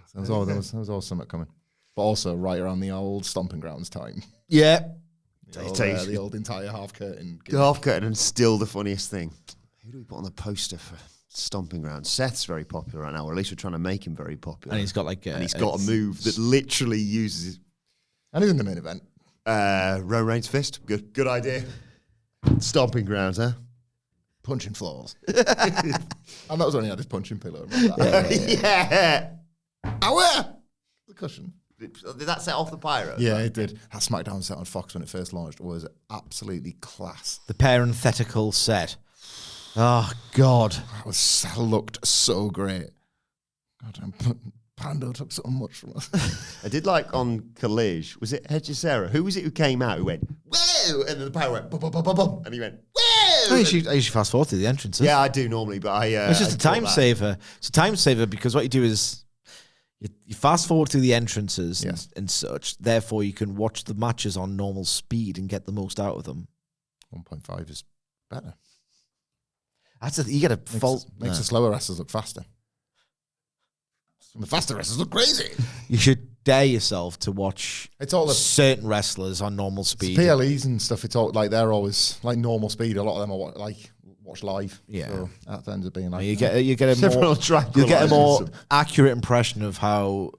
So there was always something coming. But also right around the old Stomping Grounds time. Yeah. The old entire half curtain. The half curtain, and still the funniest thing. Who do we put on the poster for Stomping Grounds? Seth's very popular right now, or at least we're trying to make him very popular. And he's got and he's got a move that literally uses... And he's in the main event. Roman Reigns fist. Good idea. Stomping Grounds, huh? Punching floors. And that was when he had his punching pillow. Yeah. Ow! The cushion. Did that set off the pyro? Yeah, it did. That SmackDown set on Fox when it first launched was absolutely class. The parenthetical set. Oh, God. That looked so great. God, Pando took so much from us. I did like on College, was it Hechicera? Who was it who came out who went, whoa, and then the power went, bum, bum, bum, bum, bum, and he went, whoa. I usually fast forward through the entrances. Yeah, I do normally, but It's just a time saver. It's a time saver because what you do is you fast forward through the entrances and such. Therefore, you can watch the matches on normal speed and get the most out of them. 1.5 is better. You get a fault. Makes the slower wrestlers look faster. The faster wrestlers look crazy. You should dare yourself to watch It's all certain wrestlers on normal speed. PLEs and stuff. It's all like they're always like normal speed. A lot of them are watch live. Yeah. So that ends up being like You get a more accurate impression of how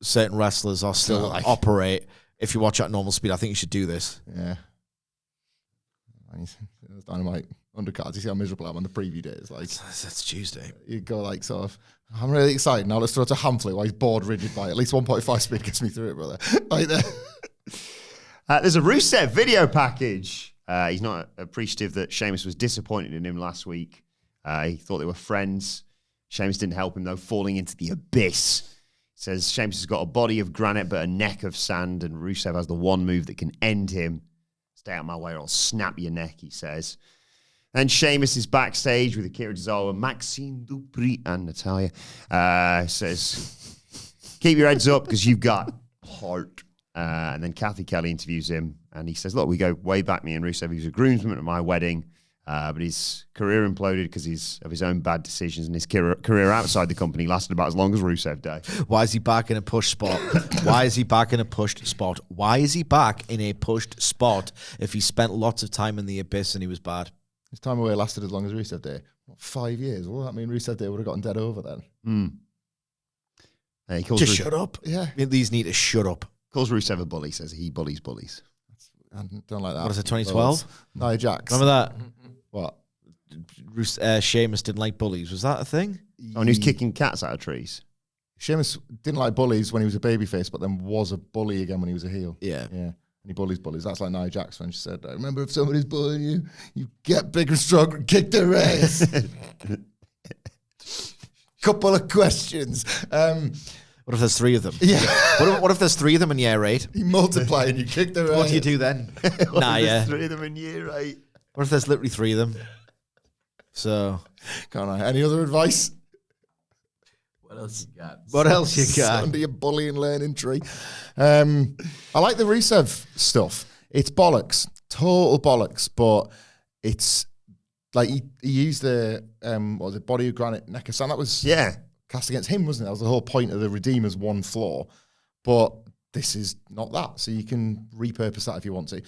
certain wrestlers are still operate if you watch at normal speed. I think you should do this. Yeah. Dynamite undercards. You see how miserable I am on the preview days. Like that's Tuesday. You go like sort of. I'm really excited now. Let's throw it to Hamflett while he's bored rigid by at least 1.5 speed gets me through it, brother. Like there. There's a Rusev video package. He's not appreciative that Sheamus was disappointed in him last week. He thought they were friends. Sheamus didn't help him though, falling into the abyss. He says Sheamus has got a body of granite but a neck of sand, and Rusev has the one move that can end him. Stay out of my way or I'll snap your neck, he says. Then Sheamus is backstage with Akira Tozawa, Maxime Dupri, and Natalia. Says, keep your heads up because you've got heart. And then Kathy Kelly interviews him, and he says, look, we go way back, me and Rusev. He was a groomsman at my wedding, but his career imploded because of his own bad decisions, and his career outside the company lasted about as long as Rusev Day. Why is he back in a push spot? Why is he back in a pushed spot? Why is he back in a pushed spot if he spent lots of time in the abyss and he was bad? His time away lasted as long as Rusev Day. What, 5 years? Well, that mean Rusev Day would have gotten dead over then. He calls Just shut up. Yeah. These need to shut up. Calls Rusev a bully, says he bullies bullies. I don't like that. What is it, 2012? Nia Jax. Remember that? What? Sheamus didn't like bullies. Was that a thing? Oh, and he was kicking cats out of trees. Sheamus didn't like bullies when he was a babyface, but then was a bully again when he was a heel. Yeah. Yeah. And he bullies bullies. That's like Nia Jax when she said, I remember if somebody's bullying you, you get big and strong and kick their ass. Couple of questions. What if there's 3 of them? Yeah. What if there's 3 of them in year 8? You multiply and you kick their ass. What do you do then? Yeah. 3 of them in year 8. What if there's literally 3 of them? So. Can't I? Any other advice? What else you got? What else you got? Under your bullying learning tree. I like the Rusev stuff. It's bollocks. Total bollocks. But it's like he used the what was it, body of granite neck of sand. That was cast against him, wasn't it? That was the whole point of the Redeemer's one flaw. But this is not that. So you can repurpose that if you want to.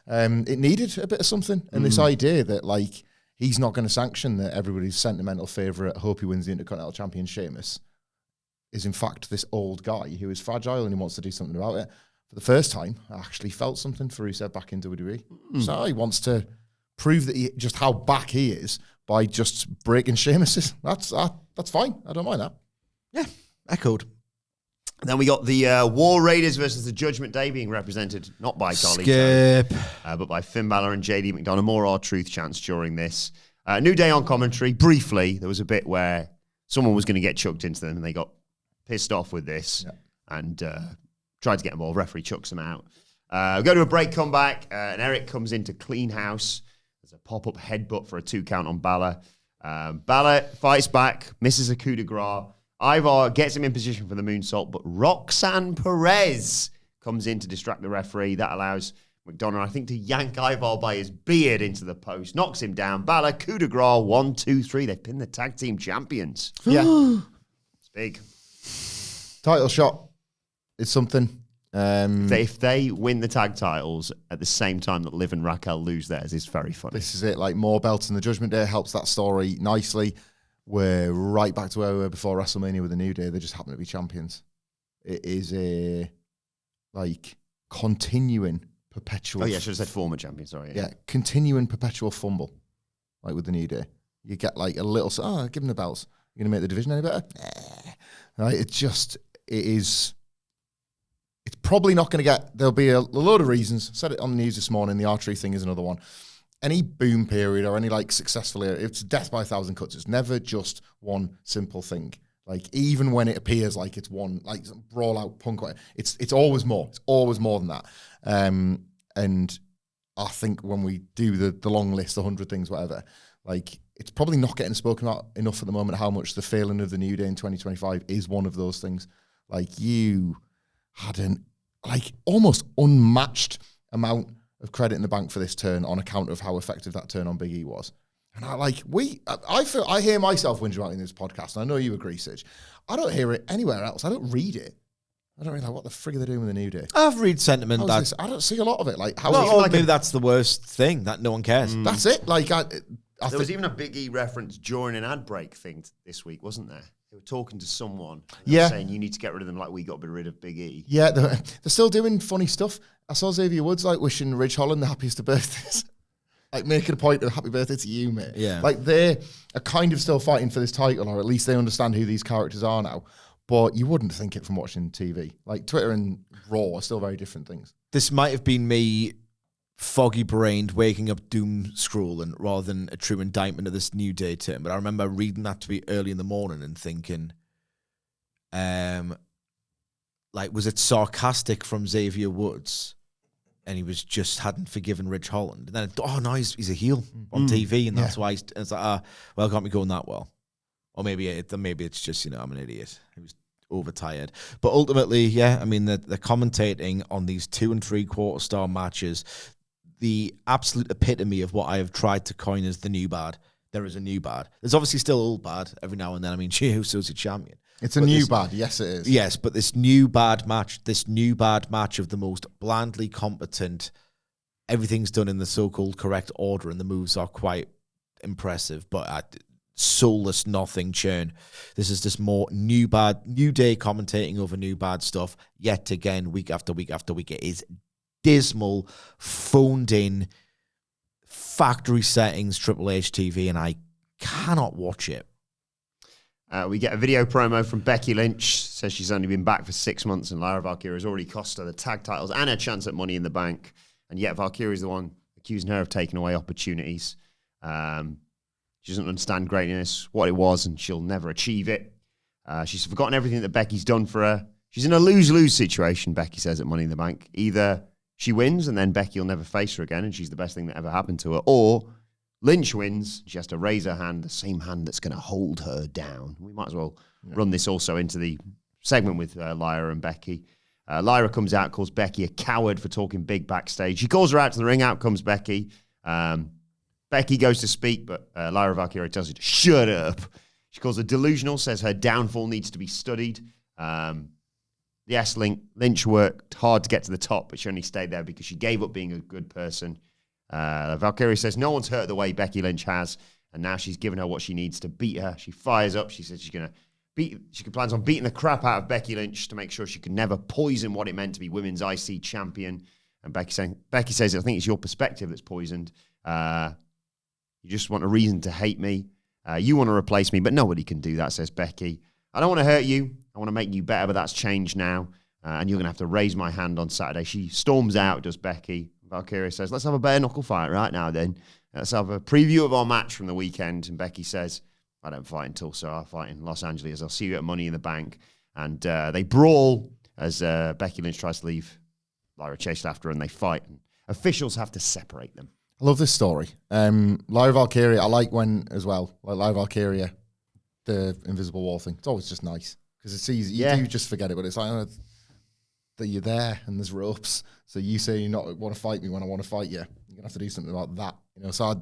It needed a bit of something. And this idea that like he's not going to sanction that everybody's sentimental favourite, hope he wins the Intercontinental Champion, Sheamus, is in fact this old guy who is fragile and he wants to do something about it. For the first time, I actually felt something for Rusev back in WWE. So he wants to prove that just how back he is by just breaking Sheamus's. That's fine. I don't mind that. Yeah, echoed. Then we got the War Raiders versus the Judgment Day being represented not by Carlito, but by Finn Balor and JD McDonough. More R-Truth chants during this. New Day on commentary. Briefly, there was a bit where someone was going to get chucked into them and they got pissed off with this and tried to get involved. Referee chucks them out. We go to a break, come back, and Eric comes in to clean house. There's a pop-up headbutt for a 2 count on Balor. Balor fights back, misses a coup de grace. Ivar gets him in position for the moonsault, but Roxanne Perez comes in to distract the referee. That allows McDonough, I think, to yank Ivar by his beard into the post. Knocks him down. Balor, coup de grace, 1, 2, 3. They pin the tag team champions. Yeah. It's big. Title shot is something. If they win the tag titles at the same time that Liv and Raquel lose theirs, it's very funny. This is it. Like more belts in the Judgment Day helps that story nicely. We're right back to where we were before WrestleMania with the New Day. They just happen to be champions. It is a like continuing perpetual. Oh yeah, I should have said former champion. Sorry. Yeah, continuing perpetual fumble, like with the New Day. You get like a little. Give them the belts. You're gonna make the division any better? Right? It is. It's probably not going to get. There'll be a load of reasons. Said it on the news this morning. The R-Truth thing is another one. any boom period or any like successful era, it's death by 1,000 cuts. It's never just one simple thing. Like even when it appears like it's one like brawl out punk, it's always more. It's always more than that. And I think when we do the long list, 100 things, whatever, like it's probably not getting spoken about enough at the moment how much the failing of the New Day in 2025 is one of those things. Like you had an like almost unmatched amount of credit in the bank for this turn on account of how effective that turn on Big E was. And I hear myself whinge about in this podcast, and I know you agree, Sidge. I don't hear it anywhere else. I don't read it. I don't really like what the frig are they doing with the New Day. I've read sentiment that I don't see a lot of it. Like how maybe that's the worst thing that no one cares. That's it. Like there was even a Big E reference during an ad break thing this week, wasn't there? They were talking to someone, saying you need to get rid of them like we got rid of Big E. Yeah, they're still doing funny stuff. I saw Xavier Woods like wishing Ridge Holland the happiest of birthdays. Like making a point of happy birthday to you, mate. Yeah. Like they are kind of still fighting for this title, or at least they understand who these characters are now. But you wouldn't think it from watching TV. Like Twitter and Raw are still very different things. This might have been me foggy-brained, waking up doom scrolling rather than a true indictment of this New Day term. But I remember reading that tweet early in the morning and thinking, like, was it sarcastic from Xavier Woods? And he was just hadn't forgiven Ridge Holland. And then, no, he's a heel on TV, and that's why it's like, well, it can't be going that well. Or maybe it's just, I'm an idiot. He was overtired. But ultimately, yeah, I mean, the commentating on these 2 3/4 star matches, the absolute epitome of what I have tried to coin as the new bad. There is a new bad. There's obviously still old bad every now and then. I mean, Jey Uso's a champion. It's a new bad. Yes, it is. Yes, but this new bad match of the most blandly competent, everything's done in the so-called correct order and the moves are quite impressive, but soulless nothing churn. This is just more new day commentating over new bad stuff. Yet again, week after week after week, it is dismal, phoned in, factory settings, Triple H TV, and I cannot watch it. We get a video promo from Becky Lynch. Says she's only been back for 6 months, and Lyra Valkyria has already cost her the tag titles and her chance at Money in the Bank. And yet Valkyria is the one accusing her of taking away opportunities. She doesn't understand greatness, what it was, and she'll never achieve it. She's forgotten everything that Becky's done for her. She's in a lose-lose situation, Becky says, at Money in the Bank. Either she wins, and then Becky will never face her again, and she's the best thing that ever happened to her, or Lynch wins, she has to raise her hand, the same hand that's going to hold her down. We might as well run this also into the segment with Lyra and Becky. Lyra comes out, calls Becky a coward for talking big backstage. She calls her out to the ring, out comes Becky. Becky goes to speak, but Lyra Valkyria tells her to shut up. She calls her delusional, says her downfall needs to be studied. Yes, Lynch worked hard to get to the top, but she only stayed there because she gave up being a good person. Valkyria says no one's hurt the way Becky Lynch has, and now she's given her what she needs to beat her. She fires up. She says she plans on beating the crap out of Becky Lynch to make sure she could never poison what it meant to be women's IC champion. And Becky says, I think it's your perspective that's poisoned. You just want a reason to hate me. You want to replace me, but nobody can do that, says Becky. I don't want to hurt you. I want to make you better, but that's changed now. And you're going to have to raise my hand on Saturday. She storms out, does Becky. Valkyria says, let's have a bare knuckle fight right now then. Let's have a preview of our match from the weekend. And Becky says, I don't fight in Tulsa. I fight in Los Angeles. I'll see you at Money in the Bank. And they brawl as Becky Lynch tries to leave. Lyra chases after her and they fight. And officials have to separate them. I love this story. Lyra Valkyria, I like when as well. Like Lyra Valkyria, the invisible wall thing. It's always just nice. Because it's easy. You do just forget it, but it's like, that you're there and there's ropes. So you say you not want to fight me when I want to fight you. You're going to have to do something about that. So I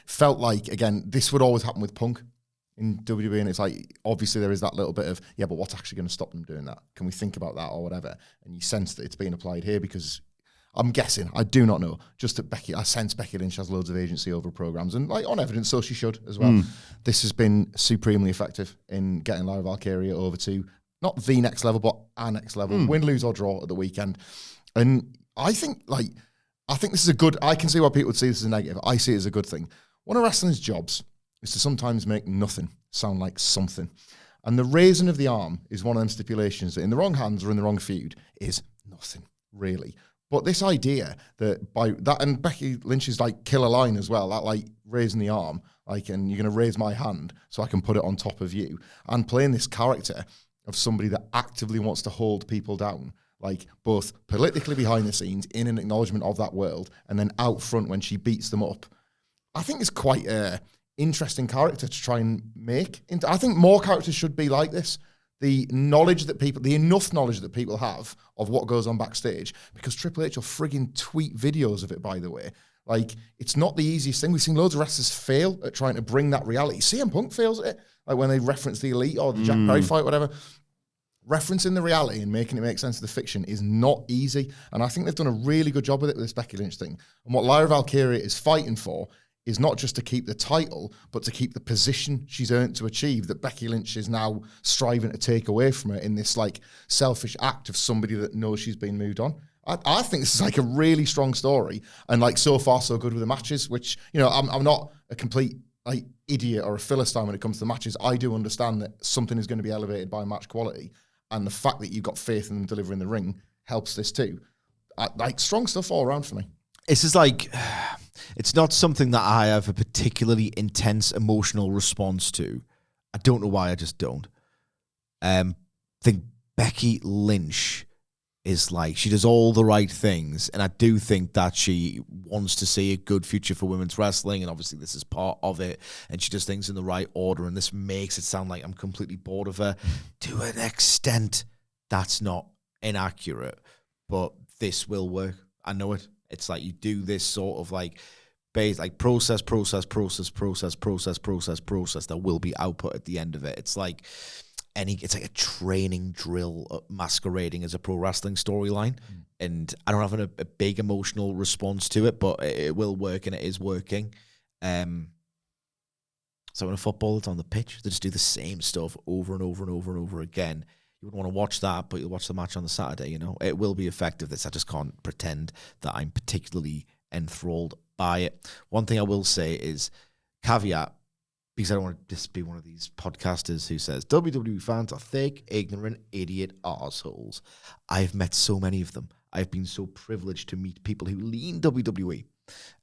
felt like, again, this would always happen with Punk in WWE. And it's like, obviously there is that little bit of, but what's actually going to stop them doing that? Can we think about that or whatever? And you sense that it's being applied here because I'm guessing, I do not know, just that I sense Becky Lynch has loads of agency over programs and like on evidence, so she should as well. This has been supremely effective in getting Lyra Valkyria over to not the next level, but our next level. Win, lose, or draw at the weekend. And I think this is a good, I can see why people would see this as a negative. I see it as a good thing. One of wrestling's jobs is to sometimes make nothing sound like something. And the raising of the arm is one of them stipulations that in the wrong hands or in the wrong feud is nothing, really. But this idea that by that, and Becky Lynch's like killer line as well, that like raising the arm, like, and you're going to raise my hand so I can put it on top of you, and playing this character of somebody that actively wants to hold people down, like both politically behind the scenes in an acknowledgement of that world, and then out front when she beats them up. I think it's quite a interesting character to try and make. I think more characters should be like this. The enough knowledge that people have of what goes on backstage, because Triple H will frigging tweet videos of it, by the way. Like, it's not the easiest thing. We've seen loads of wrestlers fail at trying to bring that reality. CM Punk fails at it, like when they reference the Elite or the Jack Perry fight, whatever. Referencing the reality and making it make sense of the fiction is not easy. And I think they've done a really good job with it with this Becky Lynch thing. And what Lyra Valkyria is fighting for is not just to keep the title, but to keep the position she's earned to achieve that Becky Lynch is now striving to take away from her in this like selfish act of somebody that knows she's been moved on. I think this is like a really strong story, and like so far so good with the matches, which, you know, I'm not a complete like idiot or a philistine when it comes to the matches. I do understand that something is going to be elevated by match quality, and the fact that you've got faith in them delivering the ring helps this too. Like strong stuff all around for me. This is like, it's not something that I have a particularly intense emotional response to. I don't know why, I just don't. I think Becky Lynch is like, she does all the right things, and I do think that she wants to see a good future for women's wrestling, and obviously this is part of it, and she does things in the right order, and this makes it sound like I'm completely bored of her. To an extent, that's not inaccurate, but this will work. I know it. It's like you do this sort of like base, like process. There will be output at the end of it. It's like it's like a training drill masquerading as a pro wrestling storyline. And I don't have a big emotional response to it, but it will work, and it is working. So in a football, it's on the pitch. They just do the same stuff over and over and over and over again. You wouldn't want to watch that, but you'll watch the match on the Saturday, you know. It will be effective. I just can't pretend that I'm particularly enthralled by it. One thing I will say is, caveat, because I don't want to just be one of these podcasters who says WWE fans are thick, ignorant, idiot arseholes. I've met so many of them. I've been so privileged to meet people who lean WWE.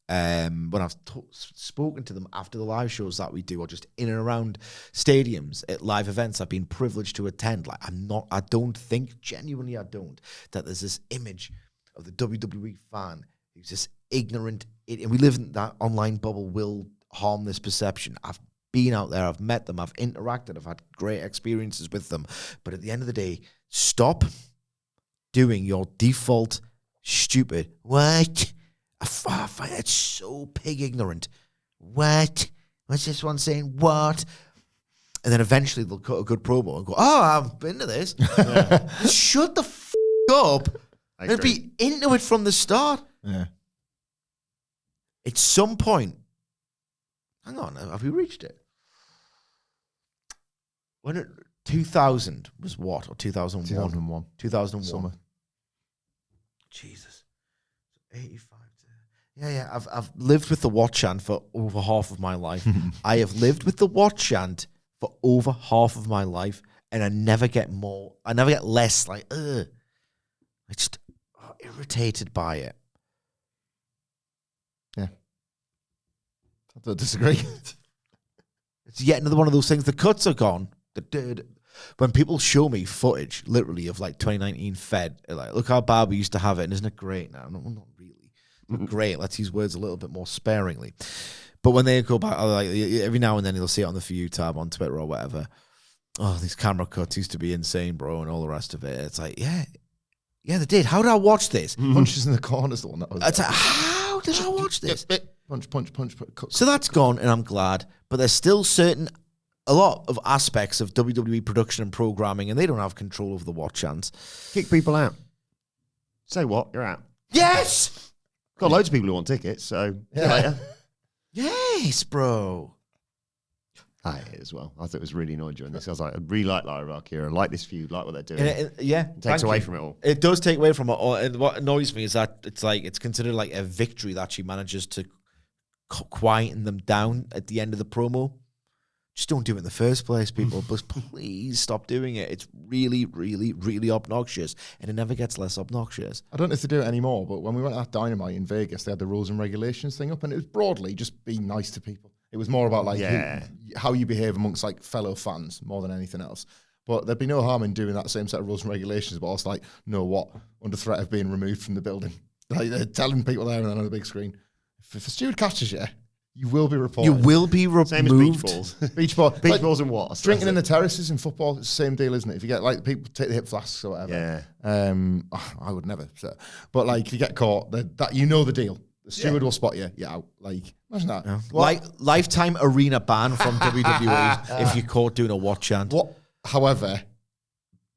When I've spoken to them after the live shows that we do, or just in and around stadiums at live events I've been privileged to attend, like I don't think, genuinely I don't, that there's this image of the WWE fan who's this ignorant idiot, and we live in that online bubble will harm this perception. I've been out there, I've met them, I've interacted, I've had great experiences with them, but at the end of the day, stop doing your default stupid, what? I find it so pig ignorant. What? What's this one saying? What? And then eventually they'll cut a good promo and go, oh, I'm into this. Yeah. Shut the up. And be into it from the start. Yeah. At some point, hang on, have we reached it? When 2000 was what? Or 2001? 2001. 2001. Summer. Jesus. 85. Yeah. I've lived with the What Chant for over half of my life. I have lived with the What Chant for over half of my life, and I never get less like, I just irritated by it. Yeah. I don't disagree. It's yet another one of those things. The cuts are gone. When people show me footage, literally, of like 2019 Fed, like, look how bad we used to have it, and isn't it great now? No, not really. Great. Let's use words a little bit more sparingly. But when they go back, like every now and then you'll see it on the For You tab on Twitter or whatever. Oh, these camera cuts used to be insane, bro, and all the rest of it. It's like, yeah, they did. How did I watch this? Punches in the corner's the one that was. It's like, how did I watch this? Punch. So that's gone, and I'm glad. But there's still a lot of aspects of WWE production and programming, and they don't have control over the What Chants. Kick people out. Say what? You're out. Yes! Got loads of people who want tickets, so see you later. Yes, bro. I hate it as well. I thought it was really annoying during this. I was like, I really like Lyra Valkyria. I like this feud, like what they're doing. It takes away from it all. It does take away from it all. And what annoys me is that it's considered like a victory that she manages to quieten them down at the end of the promo. just don't do it in the first place, people. But please stop doing it. It's really, really, really obnoxious, and it never gets less obnoxious. I don't know if they do it anymore, but when we went at Dynamite in Vegas, they had the rules and regulations thing up, and it was broadly just be nice to people. It was more about like how you behave amongst like fellow fans more than anything else. But there'd be no harm in doing that same set of rules and regulations, but also like, no, what? Under threat of being removed from the building. Like they're telling people there and then on the big screen. If a steward catches you, you will be reported. You will be removed. Same as beach balls. Beach ball. Beach balls and what? Drinking in the terraces in football, it's the same deal, isn't it? If you get like people take the hip flasks or whatever. I would never. So. But like if you get caught, that you know the deal. The steward will spot you. Yeah, like imagine that. Yeah. Like lifetime arena ban from WWE if you're caught doing a what chant. What? However,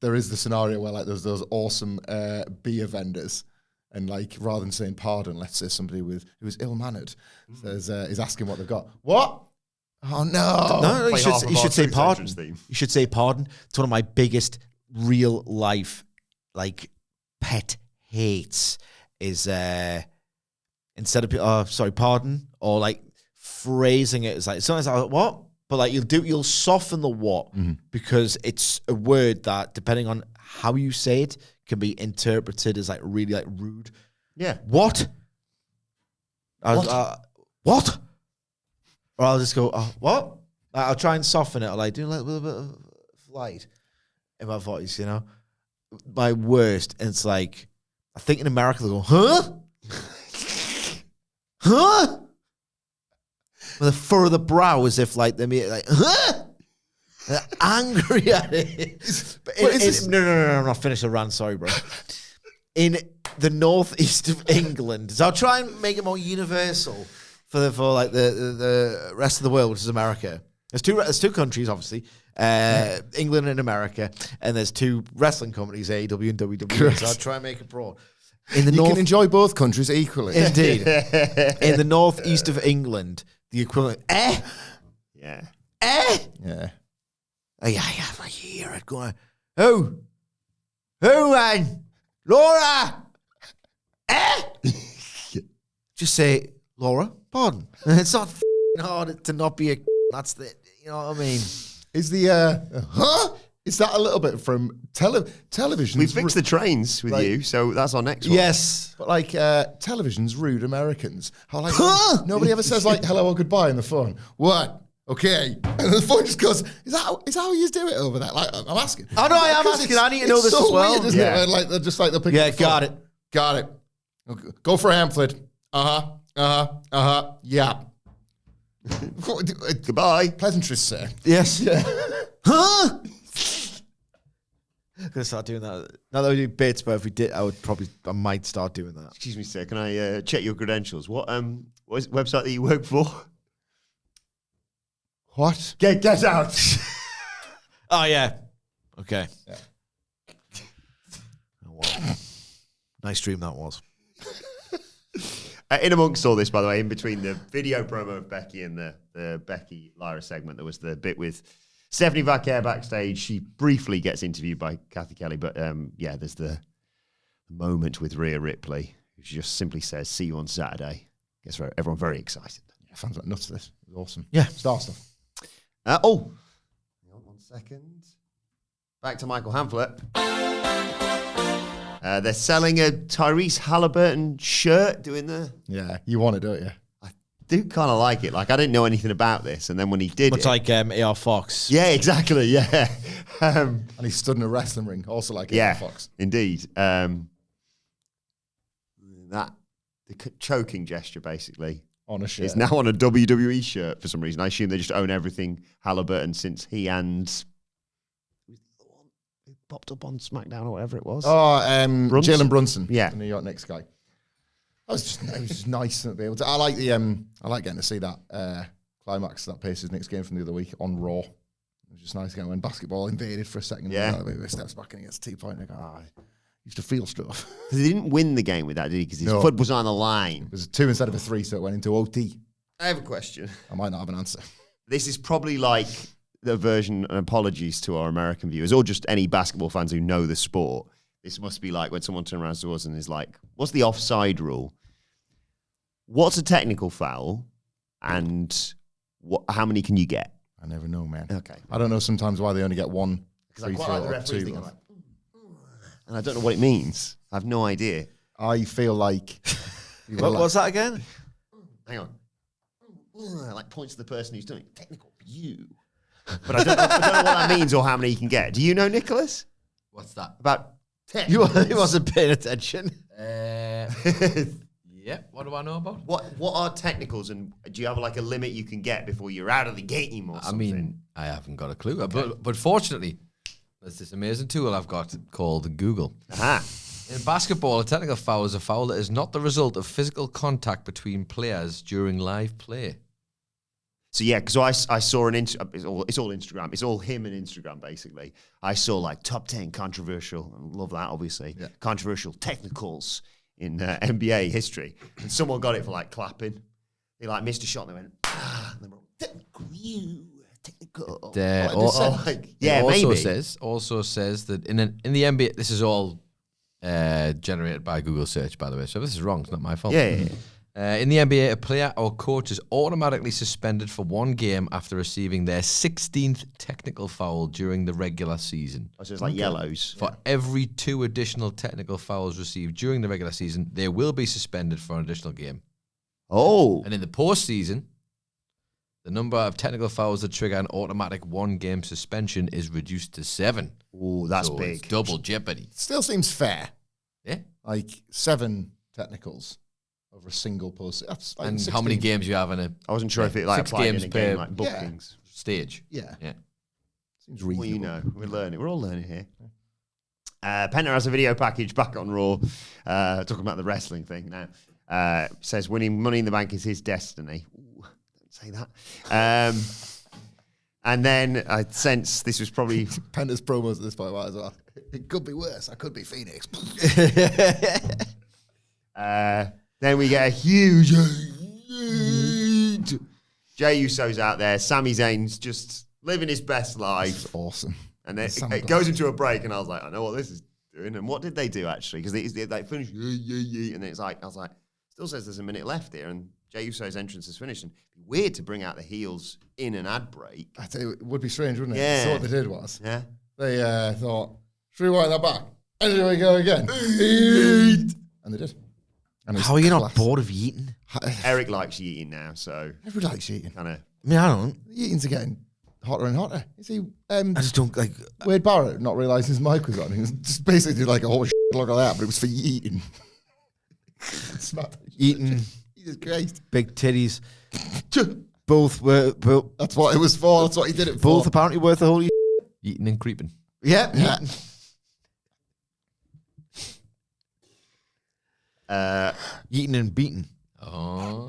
there is the scenario where like there's those awesome beer vendors, and like rather than saying pardon, let's say somebody who is ill-mannered says is asking what they've got. What? Oh no! No, you should say pardon. You should say pardon. It's one of my biggest real life like pet hates is instead of sorry, pardon, or like phrasing it as like sometimes like what, but like you'll soften the what because it's a word that depending on how you say it can be interpreted as like really like rude. Yeah. What? What? Or I'll just go, what? Like, I'll try and soften it, or like do a little bit of flight in my voice, you know? My worst, and it's like, I think in America they'll go, huh? Huh? With a furrow of the brow as if like they're like, huh? They're angry at it. No, I'm not finished the rant, sorry, bro. In the northeast of England, so I'll try and make it more universal for like the rest of the world, which is America. There's two countries, obviously, England and America, and there's two wrestling companies, AEW and WWE. So I'll try and make it broad. You can enjoy both countries equally. Indeed. In the northeast of England, the equivalent, Yeah. Yeah. Oh, yeah, I hear it going, who, man? Laura! Just say, Laura, pardon. It's not hard to not be a that's the, you know what I mean? Is the, is that a little bit from television? We fixed the trains with you, so that's our next one. Yes. But like television's rude Americans. How like nobody ever says like hello or goodbye on the phone. What? Okay. And the phone just goes, is that how you do it over there? Like I'm asking. Oh no, I am asking. I need to know this so as well. Weird, isn't it? When, like they're just like they'll pick up the phone. Got it. Okay. Go for Hamflett. Yeah. Goodbye. Pleasantries, sir. Yes. Yeah. Huh? I'm gonna start doing that. Not that we do bits, but if we did, I might start doing that. Excuse me, sir. Can I check your credentials? What is the website that you work for? What? Get out. Oh yeah. Okay. Yeah. Oh, wow. Nice dream that was. In amongst all this, by the way, in between the video promo of Becky and the Becky Lyra segment, there was the bit with Stephanie Vaquer backstage. She briefly gets interviewed by Kathy Kelly, but there's the moment with Rhea Ripley, who just simply says, "See you on Saturday." Gets everyone very excited. Yeah, fans like nuts for this. It was awesome. Yeah. Star stuff. Hang on 1 second. Back to Michael Hamflett. They're selling a Tyrese Halliburton shirt doing the... Yeah, you want it, don't you? I do kind of like it. Like, I didn't know anything about this, and then when he did Much like AR Fox. Yeah, exactly, yeah. And he stood in a wrestling ring, also like AR Fox. Indeed. The choking gesture, basically, on a shirt. is now on a WWE shirt for some reason. I assume they just own everything Halliburton since he and... popped up on SmackDown or whatever it was. Jalen Bronson, yeah, the New York Knicks guy. It was just nice to be able to. I like getting to see that climax, that Pacers Knicks game from the other week on Raw. It was just nice again when basketball invaded for a second. Yeah, he steps back and he gets a 2-point. And I used to feel stuff. Because he didn't win the game with that, did he? Because his foot was on the line. It was a 2 instead of a 3, so it went into OT. I have a question. I might not have an answer. This is probably like the version, and apologies to our American viewers, or just any basketball fans who know the sport. This must be like when someone turns around to us and is like, what's the offside rule? What's a technical foul? And how many can you get? I never know, man. Okay. I don't know sometimes why they only get one Because I free quite throw like the or referees two. thing. I'm like, and I don't know what it means. I have no idea. I feel like... What was that again? Hang on. Like points to the person who's doing it. Technical view. But I don't know what that means or how many you can get. Do you know, Nicholas? What's that? About He wasn't paying attention. Yeah. What do I know about? what are technicals, and do you have like a limit you can get before you're out of the game or something? I mean, I haven't got a clue. But fortunately, there's this amazing tool I've got called Google. Aha. In basketball, a technical foul is a foul that is not the result of physical contact between players during live play. So yeah, because I saw it's all Instagram. It's all him and Instagram basically. I saw like top 10 controversial. I love that obviously. Yeah. Controversial technicals in NBA history, and someone got it for like clapping. They like missed a shot and they went and they were technical. Yeah, maybe. Also says that in the NBA, this is all generated by Google search, by the way. So if this is wrong, it's not my fault. Yeah. In the NBA, a player or coach is automatically suspended for one game after receiving their 16th technical foul during the regular season. So it's like yellows. For every 2 additional technical fouls received during the regular season, they will be suspended for an additional game. Oh. And in the postseason, the number of technical fouls that trigger an automatic 1-game suspension is reduced to 7. Oh, that's So big. it's double jeopardy. Still seems fair. Yeah. Like 7 technicals over a single post. That's like And 16. how many games you have in a I wasn't sure if it like 6 applied games in a per game like bookings. stage? Yeah. Yeah. Seems Well, reasonable. you know, we're learning. We're all learning here. Penta has a video package back on Raw, talking about the wrestling thing now. Says winning Money in the Bank is his destiny. Ooh, don't say that. And then I sense this was probably... Penta's promos at this point might as well. It could be worse. I could be Phoenix. Then we get a huge... Jey Uso's out there. Sami Zayn's just living his best life. It's awesome. And then it goes into a break, and I was like, I know what this is doing. And what did they do, actually? Because they like finished, and then it's like, I was like, still says there's a minute left here, and Jey Uso's entrance is finished. And it'd be weird to bring out the heels in an ad break. I tell you, it would be strange, wouldn't it? Yeah. So what they did was, Yeah. they thought, should we wind that back? And here we go again. And they did. And it's How are you not class. bored of eating? Eric likes eating now, so Everybody likes eating. kind of. I mean, I don't. The eatings are getting hotter and hotter. You see, I just don't like. Wade Barrett not realising his mic was on. He was just basically like a whole look at that, but it was for eating. Eating Jesus Christ. big titties. Both were That's what it was for. That's what he did it for. both apparently worth the whole. Eating and creeping. Yeah. Eating and beating. Oh.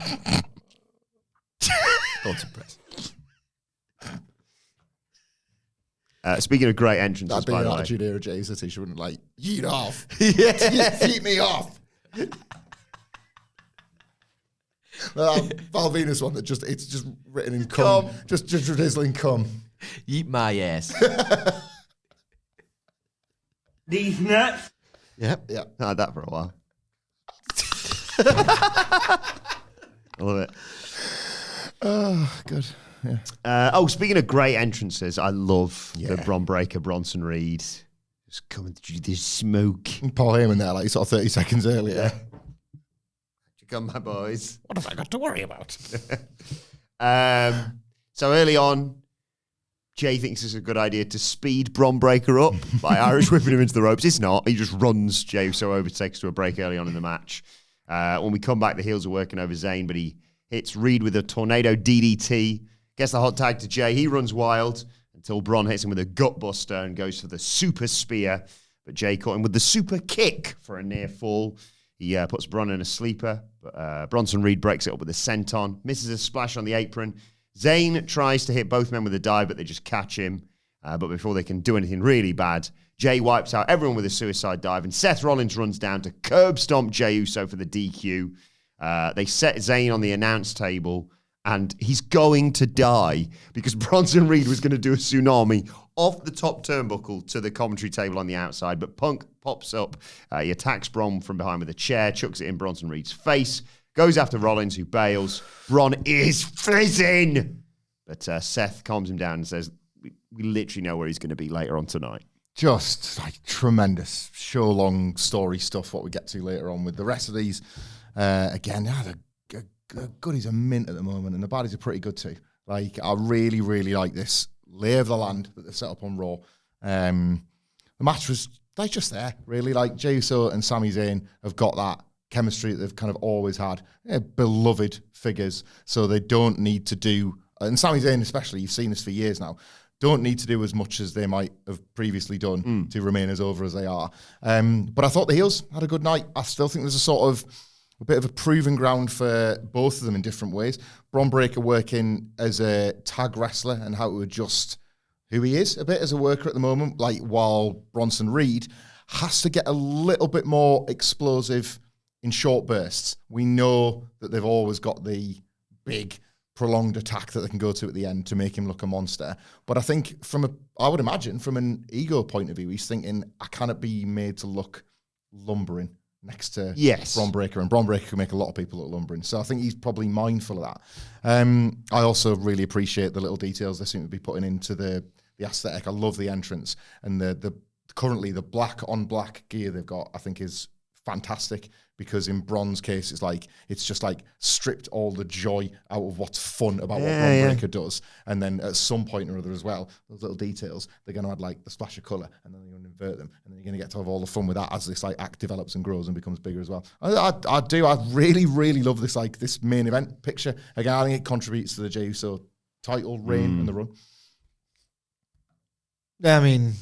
Don't surprise. Speaking of great entrances, That'd be by an the way. attitude here at Jey Uso. She wouldn't like, eat off. Yeah. Eat me off. Val Venus one that it's just written in cum. Just drizzling cum. Eat my ass. These nuts. Yep. Yeah. I had that for a while. I love it. Oh, good. Yeah. Speaking of great entrances, I love the Yeah. Bron Breakker, Bronson Reed. Just coming through the smoke. And Paul Heyman there, like sort of 30 seconds earlier. You come, my boys. What have I got to worry about? So early on, Jey thinks it's a good idea to speed Bron Breakker up by Irish whipping him into the ropes. It's not. He just runs Jey Uso over, takes to a break early on in the match. When we come back, the heels are working over Zayn, but he hits Reed with a tornado DDT, gets the hot tag to Jey. He runs wild until Bron hits him with a gut buster and goes for the super spear. But Jey caught him with the super kick for a near fall. He puts Bron in a sleeper, but Bronson Reed breaks it up with a senton, misses a splash on the apron. Zayn tries to hit both men with a dive, but they just catch him. But before they can do anything really bad, Jey wipes out everyone with a suicide dive, and Seth Rollins runs down to curb stomp Jey Uso for the DQ. They set Zayn on the announce table, and he's going to die because Bronson Reed was going to do a tsunami off the top turnbuckle to the commentary table on the outside, but Punk pops up. He attacks Bron from behind with a chair, chucks it in Bronson Reed's face, goes after Rollins, who bails. Bron is fizzing. But Seth calms him down and says, we literally know where he's going to be later on tonight. Just like tremendous show long story stuff, what we get to later on with the rest of these. Again, the goodies are mint at the moment, and the baddies are pretty good too. Like, I really, really like this lay of the land that they've set up on Raw. The match was like just there, really. Like, Jey Uso and Sami Zayn have got that chemistry that they've kind of always had. Beloved figures, so they don't need to do, and Sami Zayn especially, you've seen this for years now, don't need to do as much as they might have previously done to remain as over as they are. But I thought the heels had a good night. I still think there's a bit of a proving ground for both of them in different ways. Bron Breakker working as a tag wrestler and how to adjust who he is a bit as a worker at the moment, like, while Bronson Reed has to get a little bit more explosive in short bursts. We know that they've always got the big prolonged attack that they can go to at the end to make him look a monster. But I think I would imagine from an ego point of view, he's thinking, I cannot be made to look lumbering next to Bron Breakker, and Bron Breakker can make a lot of people look lumbering. So I think he's probably mindful of that. I also really appreciate the little details they seem to be putting into the aesthetic. I love the entrance, and the currently the black on black gear they've got, I think, is fantastic, because in Bron's case, it's just like stripped all the joy out of what's fun about what Bron Breakker does. And then at some point or other as well, those little details, they're going to add like the splash of colour, and then you're going to invert them, and then you're going to get to have all the fun with that as this like act develops and grows and becomes bigger as well. I really, really love this, like, this main event picture. Again, I think it contributes to the Jey Uso title reign and the run. I mean,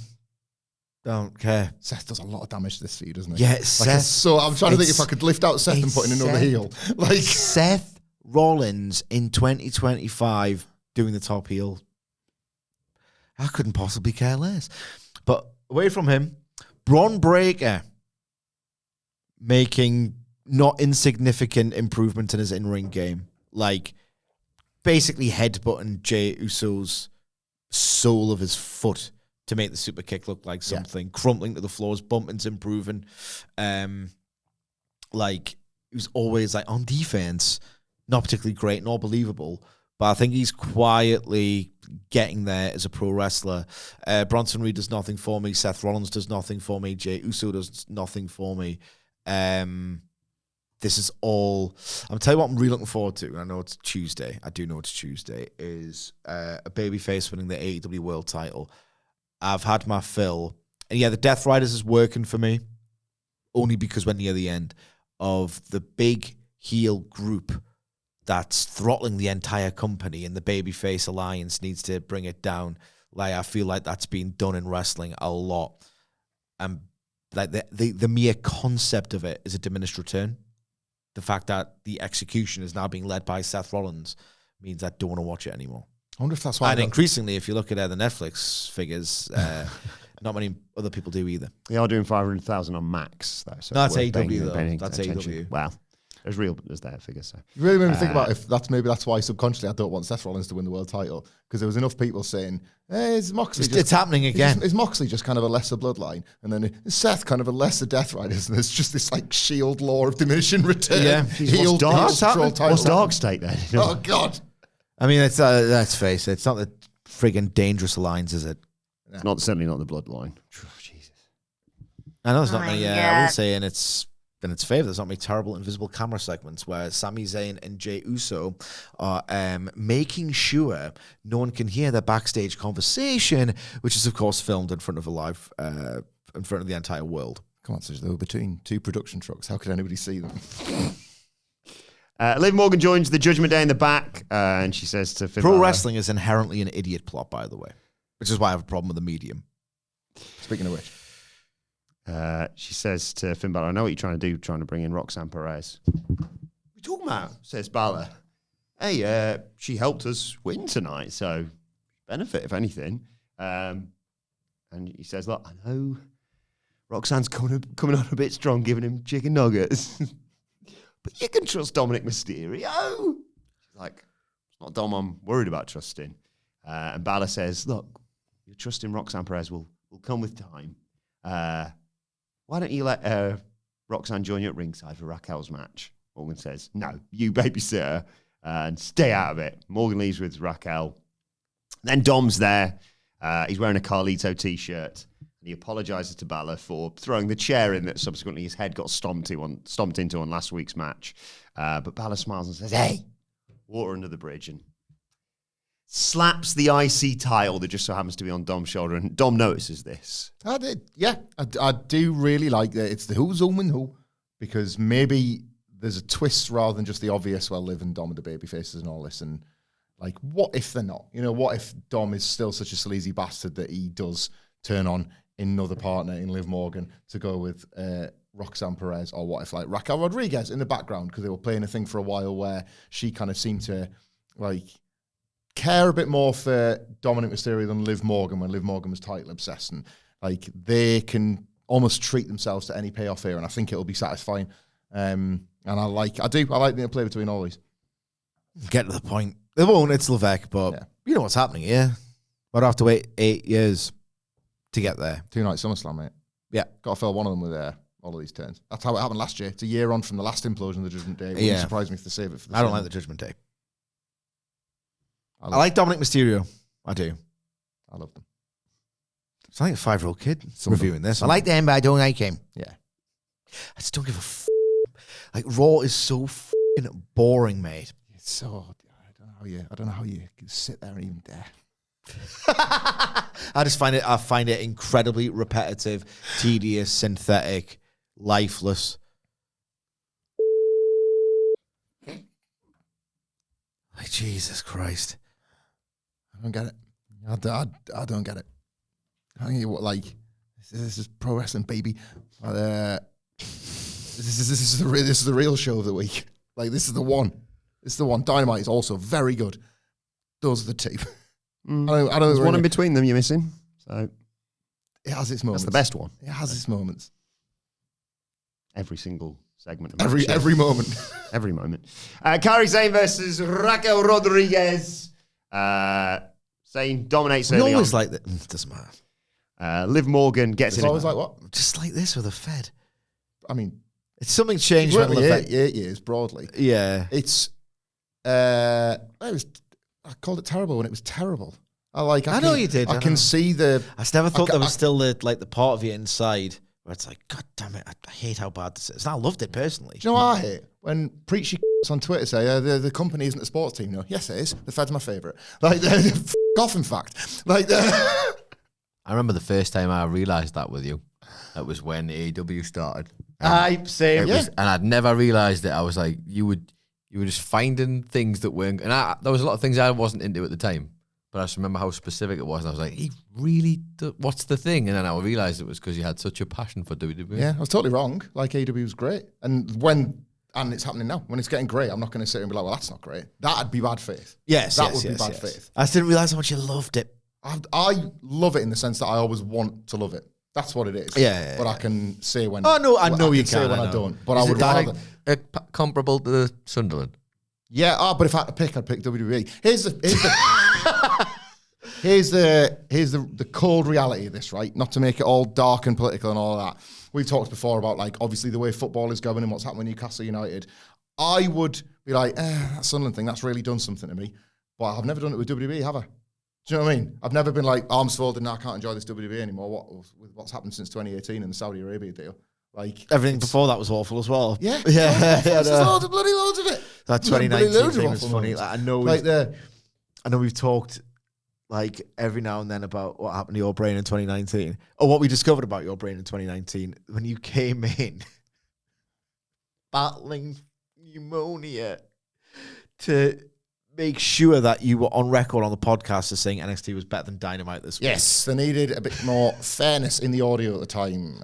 don't care. Seth does a lot of damage to this feud, doesn't he? Yeah, like, Seth. So I'm trying to think if I could lift out Seth and put in another heel. Like Seth Rollins in 2025 doing the top heel. I couldn't possibly care less. But away from him, Bron Breakker making not insignificant improvement in his in-ring game. Like, basically headbutting Jey Uso's sole of his foot to make the super kick look like something, crumpling to the floor, his bumping's improving. Like, he was always like on defense, not particularly great, not believable, but I think he's quietly getting there as a pro wrestler. Bronson Reed does nothing for me. Seth Rollins does nothing for me. Jey Uso does nothing for me. This is all. I'm telling you what I'm really looking forward to. And I know it's Tuesday. I do know it's Tuesday. Is a babyface winning the AEW World Title. I've had my fill. And yeah, the Death Riders is working for me, only because we're near the end of the big heel group that's throttling the entire company, and the babyface alliance needs to bring it down. Like, I feel like that's been done in wrestling a lot. And like the mere concept of it is a diminished return. The fact that the execution is now being led by Seth Rollins means I don't want to watch it anymore. I wonder if that's why. And increasingly, if you look at the Netflix figures, not many other people do either. They are doing 500,000 on Max, though. So No, that's worth AEW, paying though. That's attention. AEW. Well, there's their figures. So. You really made me think about if that's why subconsciously I don't want Seth Rollins to win the world title, because there was enough people saying, hey, is Moxley It's happening again. Is Moxley just kind of a lesser bloodline? And then is Seth kind of a lesser Death Riders? And there's just this like shield law of diminishing return. Yeah. Heel What's title. Dark State then? Oh, God. I mean, let's face it, it's not the friggin' Dangerous Alliance, is it? It's certainly not the bloodline. Jesus. I know there's not many, I will say, in its favour, there's not many terrible invisible camera segments where Sami Zayn and Jey Uso are making sure no one can hear their backstage conversation, which is, of course, filmed in front of in front of the entire world. Come on, so they were between two production trucks. How could anybody see them? Liv Morgan joins the Judgment Day in the back, and she says to Finn Pro Balor, wrestling is inherently an idiot plot, by the way, which is why I have a problem with the medium. Speaking of which. She says to Finn Balor, I know what you're trying to do, trying to bring in Roxanne Perez. What are you talking about? Says Balor. Hey, she helped us win tonight, so benefit, if anything. And he says, look, I know Roxanne's coming on a bit strong, giving him chicken nuggets. But you can trust Dominic Mysterio. She's like, it's not Dom I'm worried about trusting. And Balor says, look, your trust in Roxanne Perez will come with time. Why don't you let Roxanne join you at ringside for Raquel's match? Morgan says, no, you babysit her and stay out of it. Morgan leaves with Raquel. Then Dom's there. He's wearing a Carlito t-shirt. And he apologises to Balor for throwing the chair in that subsequently his head got stomped into on last week's match. But Balor smiles and says, hey, water under the bridge, and slaps the IC title that just so happens to be on Dom's shoulder. And Dom notices this. I did, yeah. I do really like that. It's the who's zooming who, because maybe there's a twist rather than just the obvious, well, Liv and Dom are the baby faces and all this. And like, what if they're not? You know, what if Dom is still such a sleazy bastard that he does turn on another partner in Liv Morgan to go with Roxanne Perez, or what if like Raquel Rodriguez in the background, because they were playing a thing for a while where she kind of seemed to like care a bit more for Dominic Mysterio than Liv Morgan when Liv Morgan was title obsessed, and like they can almost treat themselves to any payoff here, and I think it'll be satisfying. And I like the play between all these. Get to the point. They won't. It's Levesque, but you know what's happening here. I'd have to wait 8 years to get there. 2 nights SummerSlam, mate. Yeah. Got to fill one of them with all of these turns. That's how it happened last year. It's a year on from the last implosion of the Judgment Day. It wouldn't surprise me if they save it for the I don't like the Judgment Day. I like Dominic Mysterio. I do. I love them. It's like a 5-year-old kid reviewing this. I like them, but I don't like him. Yeah. I just don't give a f***. Like, Raw is so f***ing boring, mate. It's so... I don't know how you can sit there and even dare. I find it incredibly repetitive, tedious, synthetic, lifeless. Like, Jesus Christ. I don't get it. I don't get it. I think like this is pro wrestling, baby. This is the real show of the week. Like, this is the one. This is the one. Dynamite is also very good. Those are the two. I don't. There's one in between them you're missing. So it has its moments. That's the best one. It has its moments. Every single segment. Of every moment. Every moment. Kairi Zayn versus Raquel Rodriguez. Zayn dominates We early always on. like that. Doesn't matter. Liv Morgan gets It's in. always like what? Just like this with a Fed. I mean, It's something changed it's when really Levesque. 8 years broadly. Yeah. It's I called it terrible when it was terrible. I know you did. I I can know. see the. I just never thought there was still the part of you inside where it's like, God damn it, I hate how bad this is. And I loved it personally. Do you know what I hate? When preachy on Twitter say the company isn't a sports team. No, yes it is. The Fed's my favourite. Like off, in fact. Like I remember the first time I realised that with you. That was when AEW started. same. And I'd never realised it. I was like, you were just finding things that weren't. And there was a lot of things I wasn't into at the time. But I just remember how specific it was. And I was like, he really, what's the thing? And then I realised it was because you had such a passion for WWE. Yeah, I was totally wrong. Like, AEW was great. And it's happening now. When it's getting great, I'm not going to sit and be like, well, that's not great. That'd be bad faith. Yes, that would be bad faith. I just didn't realise how much you loved it. I love it in the sense that I always want to love it. That's what it is. Yeah. But I can say when. Oh, no, I know you say can. when I I know. don't. But Is I would it like rather. comparable to Sunderland? Yeah. But if I had to pick, I'd pick WWE. Here's the cold reality of this, right? Not to make it all dark and political and all that. We've talked before about, like, obviously the way football is going and what's happening with Newcastle United. I would be like, that Sunderland thing, that's really done something to me. But I've never done it with WWE, have I? Do you know what I mean? I've never been like, arms folded, now I can't enjoy this WWE anymore. With what's happened since 2018 and the Saudi Arabia deal. Like, Everything before that was awful as well. yeah. Yeah. There's loads of it. That Bloody 2019 loads of thing was awful funny. moments. Like, Like I know we've talked like every now and then about what happened to your brain in 2019, or what we discovered about your brain in 2019 when you came in battling pneumonia to make sure that you were on record on the podcast as saying NXT was better than Dynamite this week. yes, they needed a bit more fairness in the audio at the time.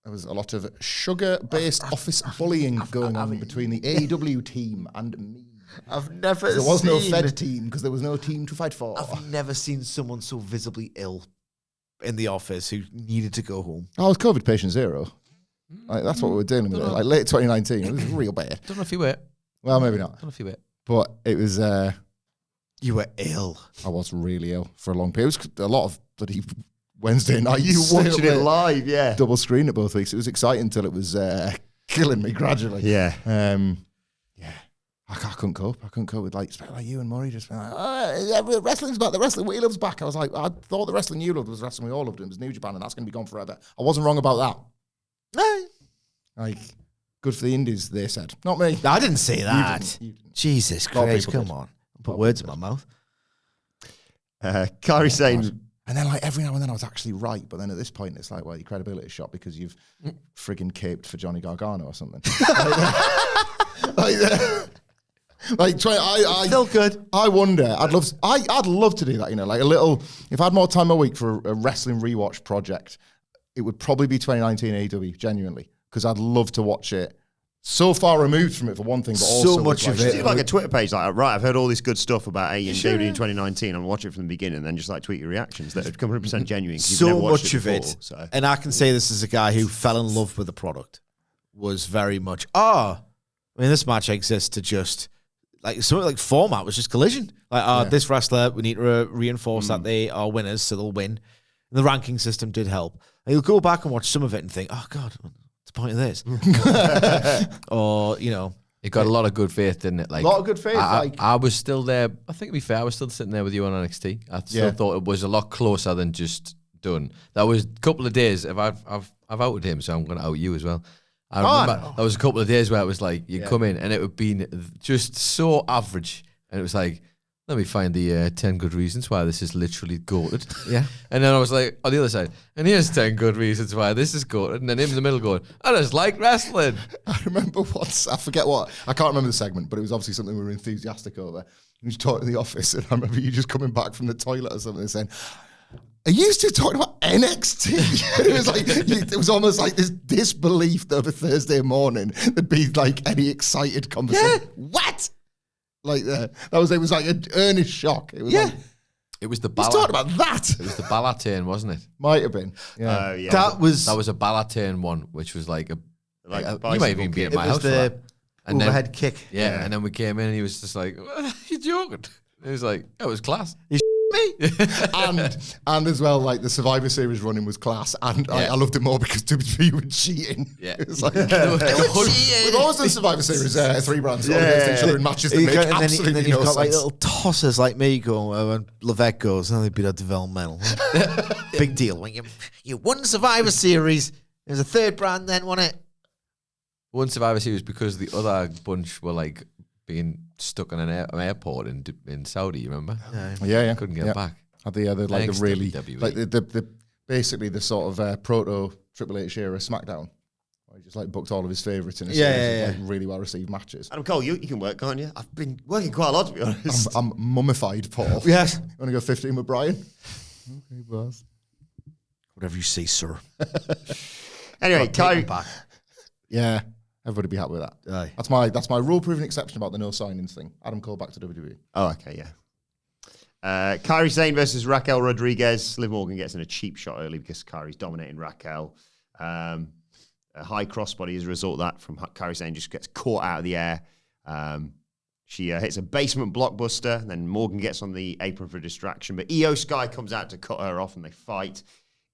There was a lot of sugar-based office bullying going on between the AEW team and me. I've never There was no seen- Fed team because there was no team to fight for. I've never seen someone so visibly ill in the office who needed to go home. I was COVID patient zero. Like, that's what we were dealing with. Like, late 2019, it was real bad. Don't know if you were. Well, maybe not. Don't know if you were. But it was, You were ill. I was really ill for a long period. It was a lot of bloody Wednesday night. You watching it live, yeah. Double screen it both weeks. It was exciting until it was killing me gradually. Yeah. Yeah. I couldn't cope. I couldn't cope with like you and Murray just being like, oh, wrestling's back. The wrestling we love's back. I was like, I thought the wrestling you loved was wrestling we all loved. It was New Japan, and that's going to be gone forever. I wasn't wrong about that. Like, good for the Indies, they said. Not me. I didn't say that. You didn't. Jesus A lot of Christ, people come did. on. Put words in my mouth. Kairi saying, And then like every now and then I was actually right, but then at this point it's like, well, your credibility is shot because you've friggin' caped for Johnny Gargano or something. Still good. I wonder. I'd love to do that. You know, like a little. If I had more time a week for a wrestling rewatch project, it would probably be 2019 AEW. Genuinely, because I'd love to watch it. So far removed from it for one thing, but So also much with, of it. do like a Twitter page, like, right, I've heard all this good stuff about AEW in 2019. I'm watching it from the beginning, and then just like tweet your reactions that are 100% genuine. 'Cause you've So never watched much of before, it. So. And I can say this as a guy who fell in love with the product. Was very much, I mean, this match exists to just, like, something like format was just collision. Like, this wrestler, we need to reinforce that they are winners, so they'll win. And the ranking system did help. And you'll go back and watch some of it and think, oh, God, what's the point of this? Or, you know. It got a lot of good faith, didn't it? Like a lot of good faith. I was still there. I think to be fair, I was still sitting there with you on NXT. I still thought it was a lot closer than just done. That was a couple of days. If I've outed him, so I'm going to out you as well. I remember there was a couple of days where it was like you come in and it would be just so average, and it was like, let me find the 10 good reasons why this is literally goated. Yeah. And then I was like, on the other side, and here's 10 good reasons why this is goated. And then him in the middle going, I just like wrestling. I remember once, I forget what, I can't remember the segment, but it was obviously something we were enthusiastic over. We was talking in the office, and I remember you just coming back from the toilet or something and saying, are you still talking about NXT? It was like, it was almost like this disbelief that of a Thursday morning there'd be like any excited conversation. Yeah. What? Like that was, it was like an earnest shock. It was like, It was the he's talking about that. It was the Balaturn, wasn't it? Might have been. Yeah. That was a Balaturn one, which was like a Like a you might have even bicycle been at kick. my it was house for the that. And then- overhead kick. Yeah, and then we came in and he was just like, "You joking?" It was like, "That was class." and as well, like the Survivor Series running was class, and I loved it more because WWE were cheating. Yeah. It was like we've always done Survivor Series 3 brands against each other in matches that make absolutely and then you've no got like sense. little tossers like me going when Levesque goes, and they beat a developmental. Big deal. When you won Survivor Series, there's a third brand then, wasn't it? One Survivor Series because the other bunch were like being stuck in an airport in Saudi. You remember? Yeah. Couldn't get back. Had the like Thanks, the really WWE. like the basically the sort of proto Triple H era SmackDown. Where he just like booked all of his favourites in a series of like really well received matches. Adam Cole, you can work, can't you? I've been working quite a lot, to be honest. I'm mummified, Paul. Yes. You want to go 15 with Brian? Okay, boss. Whatever you say, sir. Anyway, Kairi. back. Yeah, everybody be happy with that. Aye. That's my rule-proven exception about the no signings thing. Adam Cole back to WWE. Oh, okay, yeah. Kairi Sane versus Raquel Rodriguez. Liv Morgan gets in a cheap shot early because Kairi's dominating Raquel. A high crossbody as a result of that from Kairi Sane just gets caught out of the air. She hits a basement blockbuster, and then Morgan gets on the apron for a distraction. But IYO SKY comes out to cut her off, and they fight.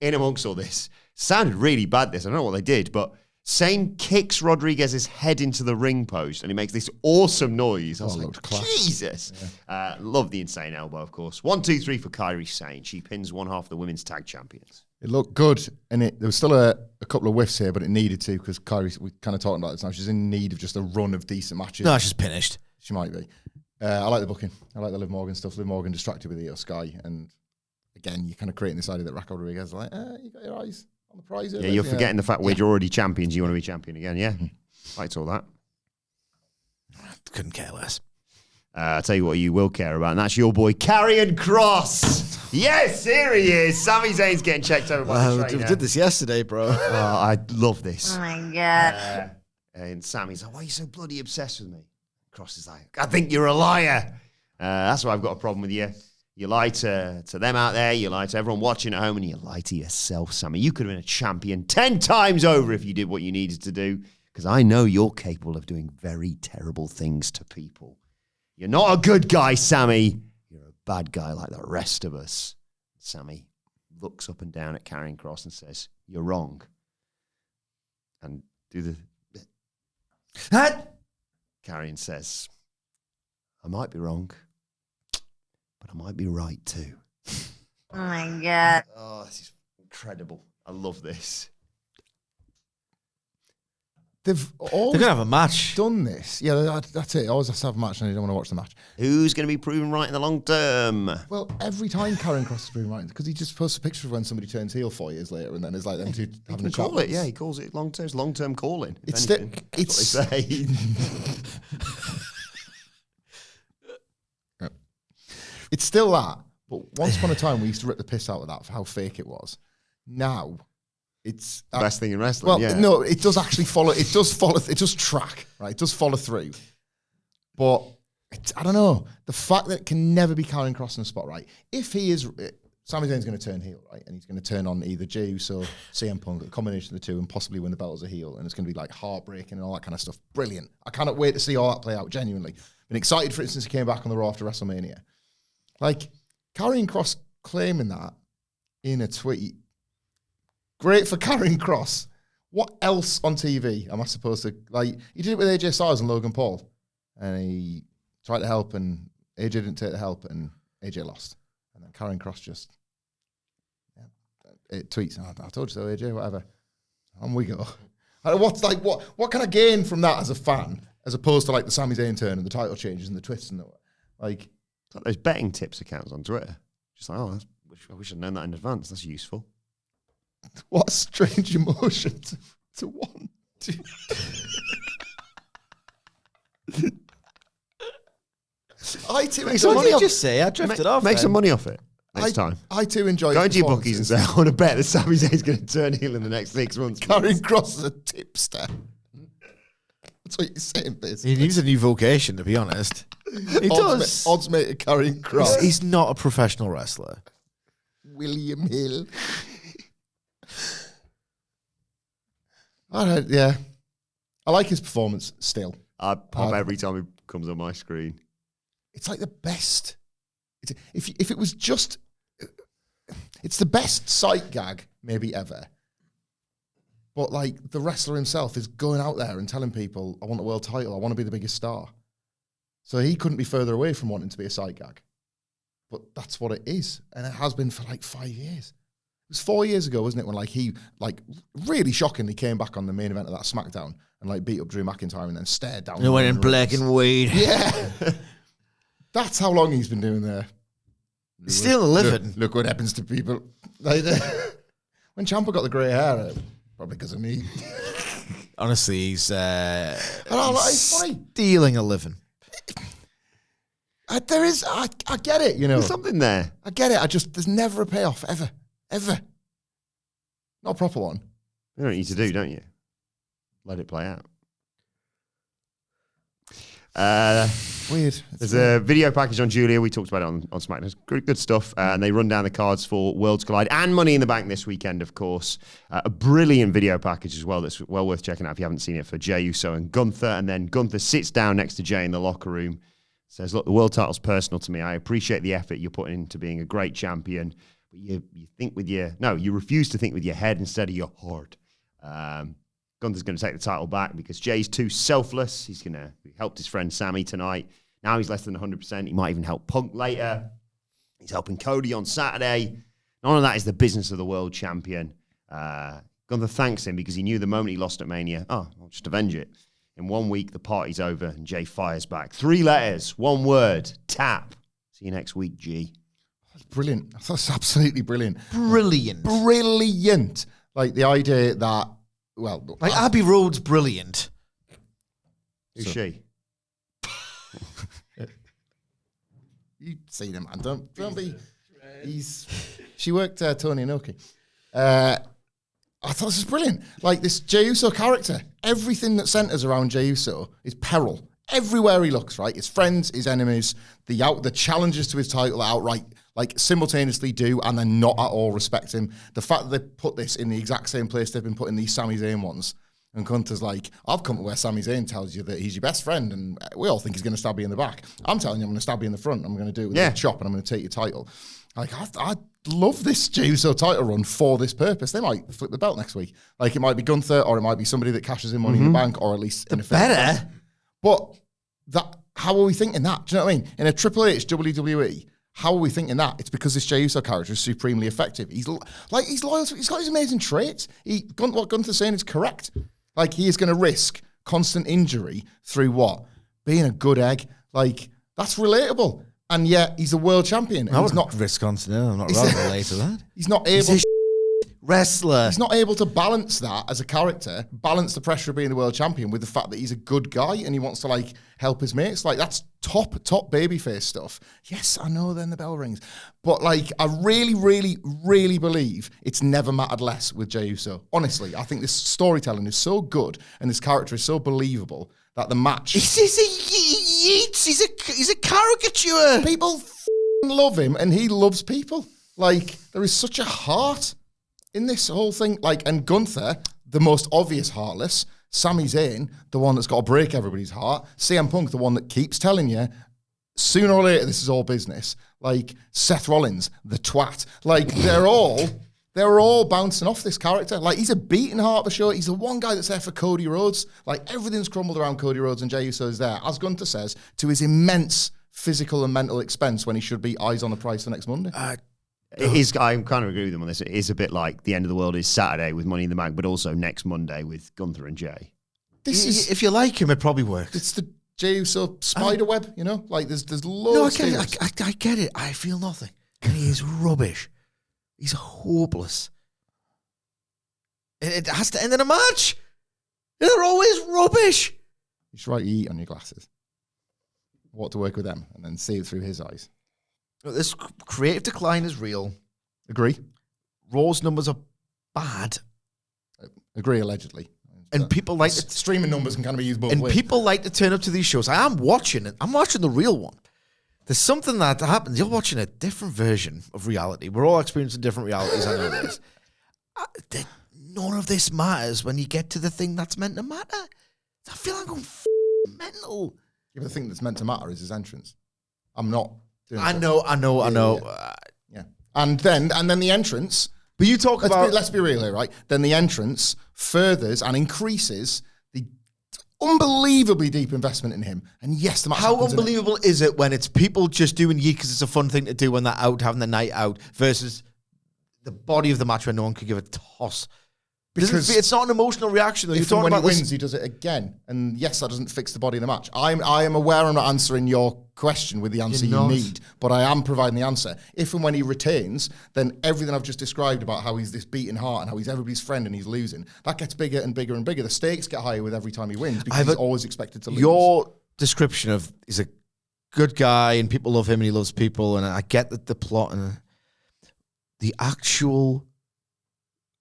In amongst all this, sounded really bad, this. I don't know what they did, but Sane kicks Rodriguez's head into the ring post, and he makes this awesome noise. I was like, Jesus. Yeah. Love the insane elbow, of course. 1, 2, 3 for Kairi Sane. She pins one half of the women's tag champions. It looked good, and there was still a couple of whiffs here, but it needed to because Kairi, we kind of talking about this now, she's in need of just a run of decent matches. No, she's finished. She might be. I like the booking. I like the Liv Morgan stuff. Liv Morgan distracted with IYO SKY, and again, you're kind of creating this idea that Raquel Rodriguez is like, you got your eyes on the prize. Yeah, you're forgetting the fact we're already champions. You want to be champion again, yeah? Fights all that. Couldn't care less. I'll tell you what you will care about, and that's your boy, Karrion Kross. Yes, here he is. Sami Zayn's getting checked over by the We trainer. did this yesterday, bro. I love this. Oh my God. And Sammy's like, why are you so bloody obsessed with me? Kross is like, I think you're a liar. That's why I've got a problem with you. You lie to them out there, you lie to everyone watching at home, and you lie to yourself, Sami. You could have been a champion 10 times over if you did what you needed to do, because I know you're capable of doing very terrible things to people. You're not a good guy, Sami. You're a bad guy like the rest of us. Sami looks up and down at Karrion Kross and says, you're wrong. And do the... Karrion says, I might be wrong, but I might be right too. Oh my God. Oh, this is incredible. I love this. They've They're always gonna have a match. done this. Yeah, that's it. Always has to have a match, and you don't want to watch the match. Who's going to be proven right in the long term? Well, every time Karrion Kross is proven right, because he just posts a picture of when somebody turns heel 4 years later, and then it's like them two having a He chat. call it, yeah. He calls it long term. It's long term calling. It's That's what they say. It's still that, but once upon a time we used to rip the piss out of that for how fake it was. Now, it's Best thing in wrestling. well, yeah. no, it does actually follow. It does follow. It does track, right? It does follow through. But I don't know the fact that it can never be Karrion Kross in a spot, right? If he is, Sami Zayn's going to turn heel, right, and he's going to turn on either Jey Uso, CM Punk, a combination of the two, and possibly win the belt as a heel, and it's going to be like heartbreaking and all that kind of stuff. Brilliant! I cannot wait to see all that play out. Genuinely, been excited for it since he came back on the Raw after WrestleMania. Like Karrion Kross claiming that in a tweet. Great for Karrion Kross. What else on TV am I supposed to like? He did it with AJ Styles and Logan Paul, and he tried to help, and AJ didn't take the help, and AJ lost. And then Karrion Kross just it tweets, I told you so, AJ, whatever. On we go. What can I gain from that as a fan, as opposed to like the Sami Zayn turn and the title changes and the twists and like It's like those betting tips accounts on Twitter. Just like, I wish I'd known that in advance. That's useful. what a strange emotion to want. I too Make enjoy some What money did you off. just say? I drifted off. Make then. some money off it next time. I too enjoy Go his into your bookies and say, performances. I want to bet that Sami Zayn's going to turn heel in the next 6 months. Karrion Kross is a tipster. That's what you're saying, Biz. He needs a new vocation, to be honest. He does. Odds mate of Karrion Kross. He's not a professional wrestler. William Hill. All right, yeah. I like his performance still. I pop every time he comes on my screen. It's like the best. If it was just, it's the best sight gag maybe ever. But like the wrestler himself is going out there and telling people, I want a world title, I want to be the biggest star. So he couldn't be further away from wanting to be a sight gag. But that's what it is. And it has been for like 5 years. It was 4 years ago, wasn't it, when like he like really shockingly came back on the main event of that SmackDown and like beat up Drew McIntyre and then stared down. He went in Roman black Reigns. and white. Yeah. That's how long he's been doing there. He's still living. Look what happens to people. Like, when Ciampa got the grey hair, probably because of me. Honestly, he's It's funny. stealing a living. I get it, you know. There's something there. I get it. There's never a payoff, ever. Ever. Not a proper one. You know what you need to do, don't you? Let it play out. Weird. There's a video package on Julia. We talked about it on SmackDown. It's good stuff. And they run down the cards for Worlds Collide and Money in the Bank this weekend, of course. A brilliant video package as well that's well worth checking out if you haven't seen it, for Jey Uso and Gunther. And then Gunther sits down next to Jey in the locker room, says, look, the world title's personal to me. I appreciate the effort you're putting into being a great champion. But you think with your... No, you refuse to think with your head instead of your heart. Gunther's going to take the title back because Jay's too selfless. He helped his friend Sami tonight. Now he's less than 100%. He might even help Punk later. He's helping Cody on Saturday. None of that is the business of the world champion. Gunther thanks him because he knew the moment he lost at Mania, I'll just avenge it. In 1 week, the party's over and Jey fires back. 3 letters, 1 word, tap. See you next week, G. That's brilliant. That's absolutely brilliant. Brilliant. Brilliant. Like the idea that, well... Like Abbey Road's brilliant. Who's she? You've seen him, man. Don't be... She worked Tony Inoki. I thought this was brilliant. Like this Jey Uso character, everything that centers around Jey Uso is peril. Everywhere he looks, right? His friends, his enemies, the challenges to his title outright, like simultaneously do and then not at all respect him. The fact that they put this in the exact same place they've been putting these Sami Zayn ones. And Gunther's like, I've come to where Sami Zayn tells you that he's your best friend and we all think he's going to stab you in the back. I'm telling you I'm going to stab you in the front. I'm going to do it with a chop and I'm going to take your title. Like, I love this Jey Uso title run for this purpose. They might flip the belt next week. Like, it might be Gunther or it might be somebody that cashes in Money in the Bank or at least in a Better. But that how are we thinking that? Do you know what I mean? In a Triple H WWE, how are we thinking that? It's because this Jey Uso character is supremely effective. He's loyal. He's got his amazing traits. What Gunther's saying is correct. Like, he is going to risk constant injury through what? Being a good egg. Like, that's relatable. And yet, he's a world champion. And I he's would not risk constant. I'm not relate to that. He's not able. He's a wrestler. He's not able to balance that as a character, balance the pressure of being the world champion with the fact that he's a good guy and he wants to like help his mates. Like, that's top babyface stuff. Yes, I know then the bell rings. But like, I really, really, really believe it's never mattered less with Jey Uso. Honestly, I think this storytelling is so good and this character is so believable that the match... He's a caricature. People love him and he loves people. Like, there is such a heart in this whole thing. Like, and Gunther, the most obvious heartless. Sami Zayn, the one that's got to break everybody's heart. CM Punk, the one that keeps telling you, sooner or later, this is all business. Like, Seth Rollins, the twat. Like, they're all bouncing off this character. Like, he's a beating heart of the show. He's the one guy that's there for Cody Rhodes. Like, everything's crumbled around Cody Rhodes and Jey Uso is there, as Gunther says, to his immense physical and mental expense when he should be eyes on the prize for next Monday. It is, I kind of agree with them on this. It is a bit like the end of the world is Saturday with Money in the Bank, but also next Monday with Gunther and Jey. If you like him, it probably works. It's the Jey Uso spider web, you know? Like, there's loads of things. I get it. I feel nothing. And he is rubbish. He's hopeless. It has to end in a match. They're always rubbish. You should write eat on your glasses. What to work with them, and then see it through his eyes. This creative decline is real. Agree. Raw's numbers are bad. Agree, allegedly. And people like streaming numbers can kind of be used both ways. And people like to turn up to these shows. I am watching it. I'm watching the real one. There's something that happens. You're watching a different version of reality. We're all experiencing different realities. I know this. None of this matters when you get to the thing that's meant to matter. I feel like I'm going mental. Yeah, but the thing that's meant to matter is his entrance. I'm not doing I know. Yeah. And then the entrance. But you talk let's be real here, right? Then the entrance furthers and increases the unbelievably deep investment in him. And yes, the match How happens, unbelievable is it when it's people just doing yeet because it's a fun thing to do when they're out having the night out versus the body of the match where no one could give a toss? Because it's not an emotional reaction. Though. When he wins, he does it again. And yes, that doesn't fix the body of the match. I am aware I'm not answering your question with the answer you need, but I am providing the answer. If and when he retains, then everything I've just described about how he's this beating heart and how he's everybody's friend and he's losing, that gets bigger and bigger and bigger. The stakes get higher with every time he wins because he's always expected to lose. Your description of he's a good guy and people love him and he loves people, and I get that the plot and the actual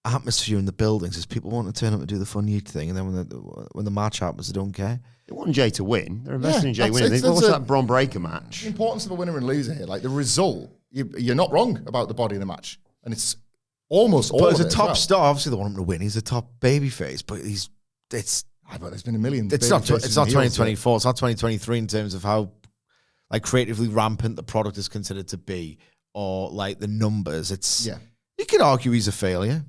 atmosphere in the buildings is people want to turn up and do the fun yeet thing, and then when the match happens, they don't care. They want Jey to win. They're investing in Jey winning. What's that Bron Breaker match? The importance of a winner and loser here, like the result, you're not wrong about the body of the match, and it's almost all. But as of a it top as well. star, obviously they want him to win. He's a top babyface, but But there's been a million. It's not babyfaces and heels, 2024. It's not 2023 in terms of how like creatively rampant the product is considered to be, or like the numbers. It's you could argue he's a failure.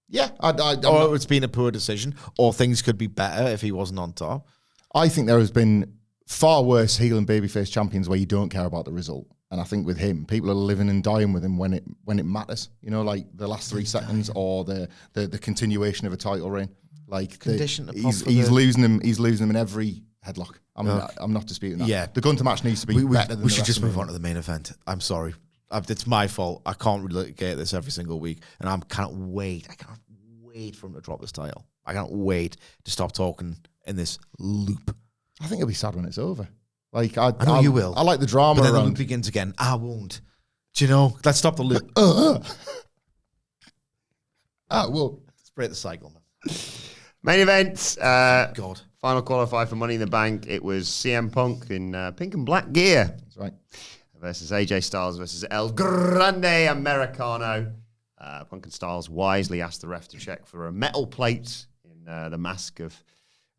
Yeah, or it's been a poor decision, or things could be better if he wasn't on top. I think there has been far worse heel and babyface champions where you don't care about the result. And I think with him, people are living and dying with him when it matters. You know, like the last 3 seconds or the continuation of a title reign. Like he's losing him. He's losing him in every headlock. I'm not disputing that. Yeah, the Gunter match needs to be better than. We should just move on to the main event. I'm sorry. It's my fault. I can't relegate this every single week, and I cannot wait for him to drop this title. I can't wait to stop talking in this loop. I think it'll be sad when it's over. Like I know you will. I like the drama. But then the loop begins again. I won't. Do you know? Let's stop the loop. Well, let's break the cycle, man. Main event. God. Final qualifier for Money in the Bank. It was CM Punk in pink and black gear. That's right. Versus AJ Styles versus El Grande Americano. Punk and Styles wisely asked the ref to check for a metal plate in the mask of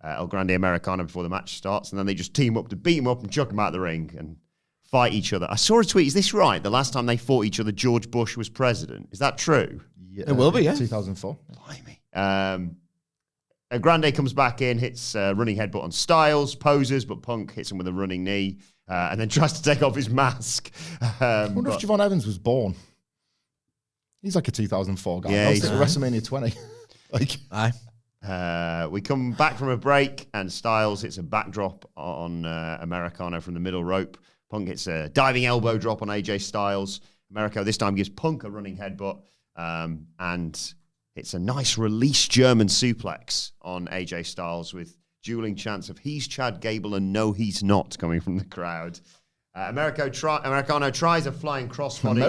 El Grande Americano before the match starts, and then they just team up to beat him up and chuck him out of the ring and fight each other. I saw a tweet. Is this right? The last time they fought each other, George Bush was president. Is that true? Yeah, it will be, yeah. 2004. Blimey. Grande comes back in, hits running headbutt on Styles, poses, but Punk hits him with a running knee, and then tries to take off his mask. I wonder if Javon Evans was born. He's like a 2004 guy. Yeah, he's at WrestleMania 20. We come back from a break, and Styles hits a backdrop on Americano from the middle rope. Punk hits a diving elbow drop on AJ Styles. Americo this time gives Punk a running headbutt, and it's a nice release German suplex on AJ Styles with dueling chants of "He's Chad Gable" and "No, he's not" coming from the crowd. Americano tries a flying crossbody.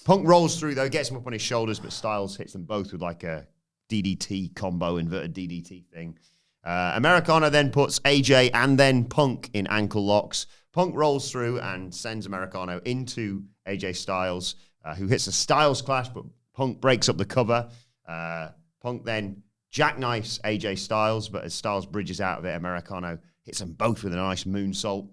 Punk rolls through, though, gets him up on his shoulders, but Styles hits them both with like a DDT combo, inverted DDT thing. Americano then puts AJ and then Punk in ankle locks. Punk rolls through and sends Americano into AJ Styles, who hits a Styles clash, but Punk breaks up the cover. Punk then jackknifes AJ Styles, but as Styles bridges out of it, Americano hits them both with a nice moonsault.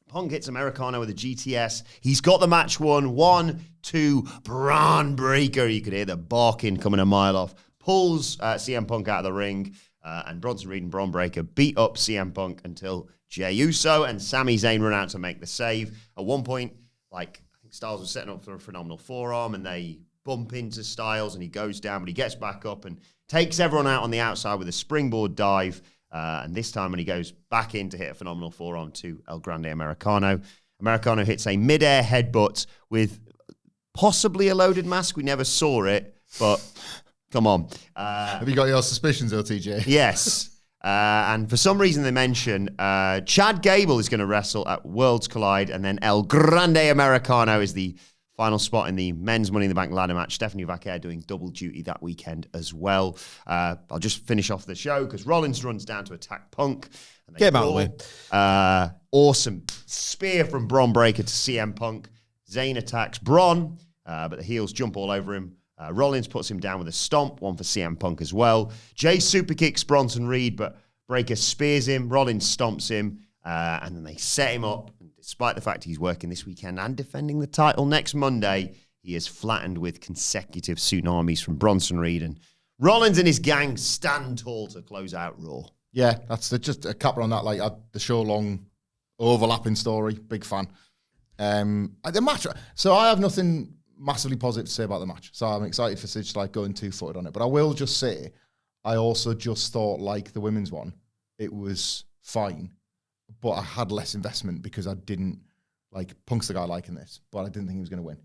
Punk hits Americano with a GTS. He's got the match won. 1, 2, Braun Breaker. You could hear the barking coming a mile off. Pulls CM Punk out of the ring, and Bronson Reed and Braun Breaker beat up CM Punk until Jey Uso and Sami Zayn run out to make the save. At one point, I think Styles was setting up for a phenomenal forearm, and they bump into Styles, and he goes down, but he gets back up and takes everyone out on the outside with a springboard dive. And this time when he goes back in to hit a phenomenal forearm to El Grande Americano. Americano hits a mid-air headbutt with possibly a loaded mask. We never saw it, but come on. Have you got your suspicions, OTJ? Yes. And for some reason they mention Chad Gable is going to wrestle at Worlds Collide, and then El Grande Americano is the final spot in the men's Money in the Bank ladder match. Stephanie Vaquer doing double duty that weekend as well. I'll just finish off the show because Rollins runs down to attack Punk. And Get him out of the way. Awesome spear from Bron Breaker to CM Punk. Zayn attacks Bron, but the heels jump all over him. Rollins puts him down with a stomp, one for CM Punk as well. Jey super kicks Bronson Reed, but Breaker spears him. Rollins stomps him, and then they set him up. Despite the fact he's working this weekend and defending the title next Monday, he is flattened with consecutive tsunamis from Bronson Reed, and Rollins and his gang stand tall to close out Raw. Yeah, that's just a capper on that. Like the show long overlapping story. Big fan. The match. So I have nothing massively positive to say about the match. So I'm excited for Sidge like going 2-footed on it. But I will just say, I also just thought like the women's one, it was fine. But I had less investment because I didn't, like, Punk's the guy liking this, but I didn't think he was going to win.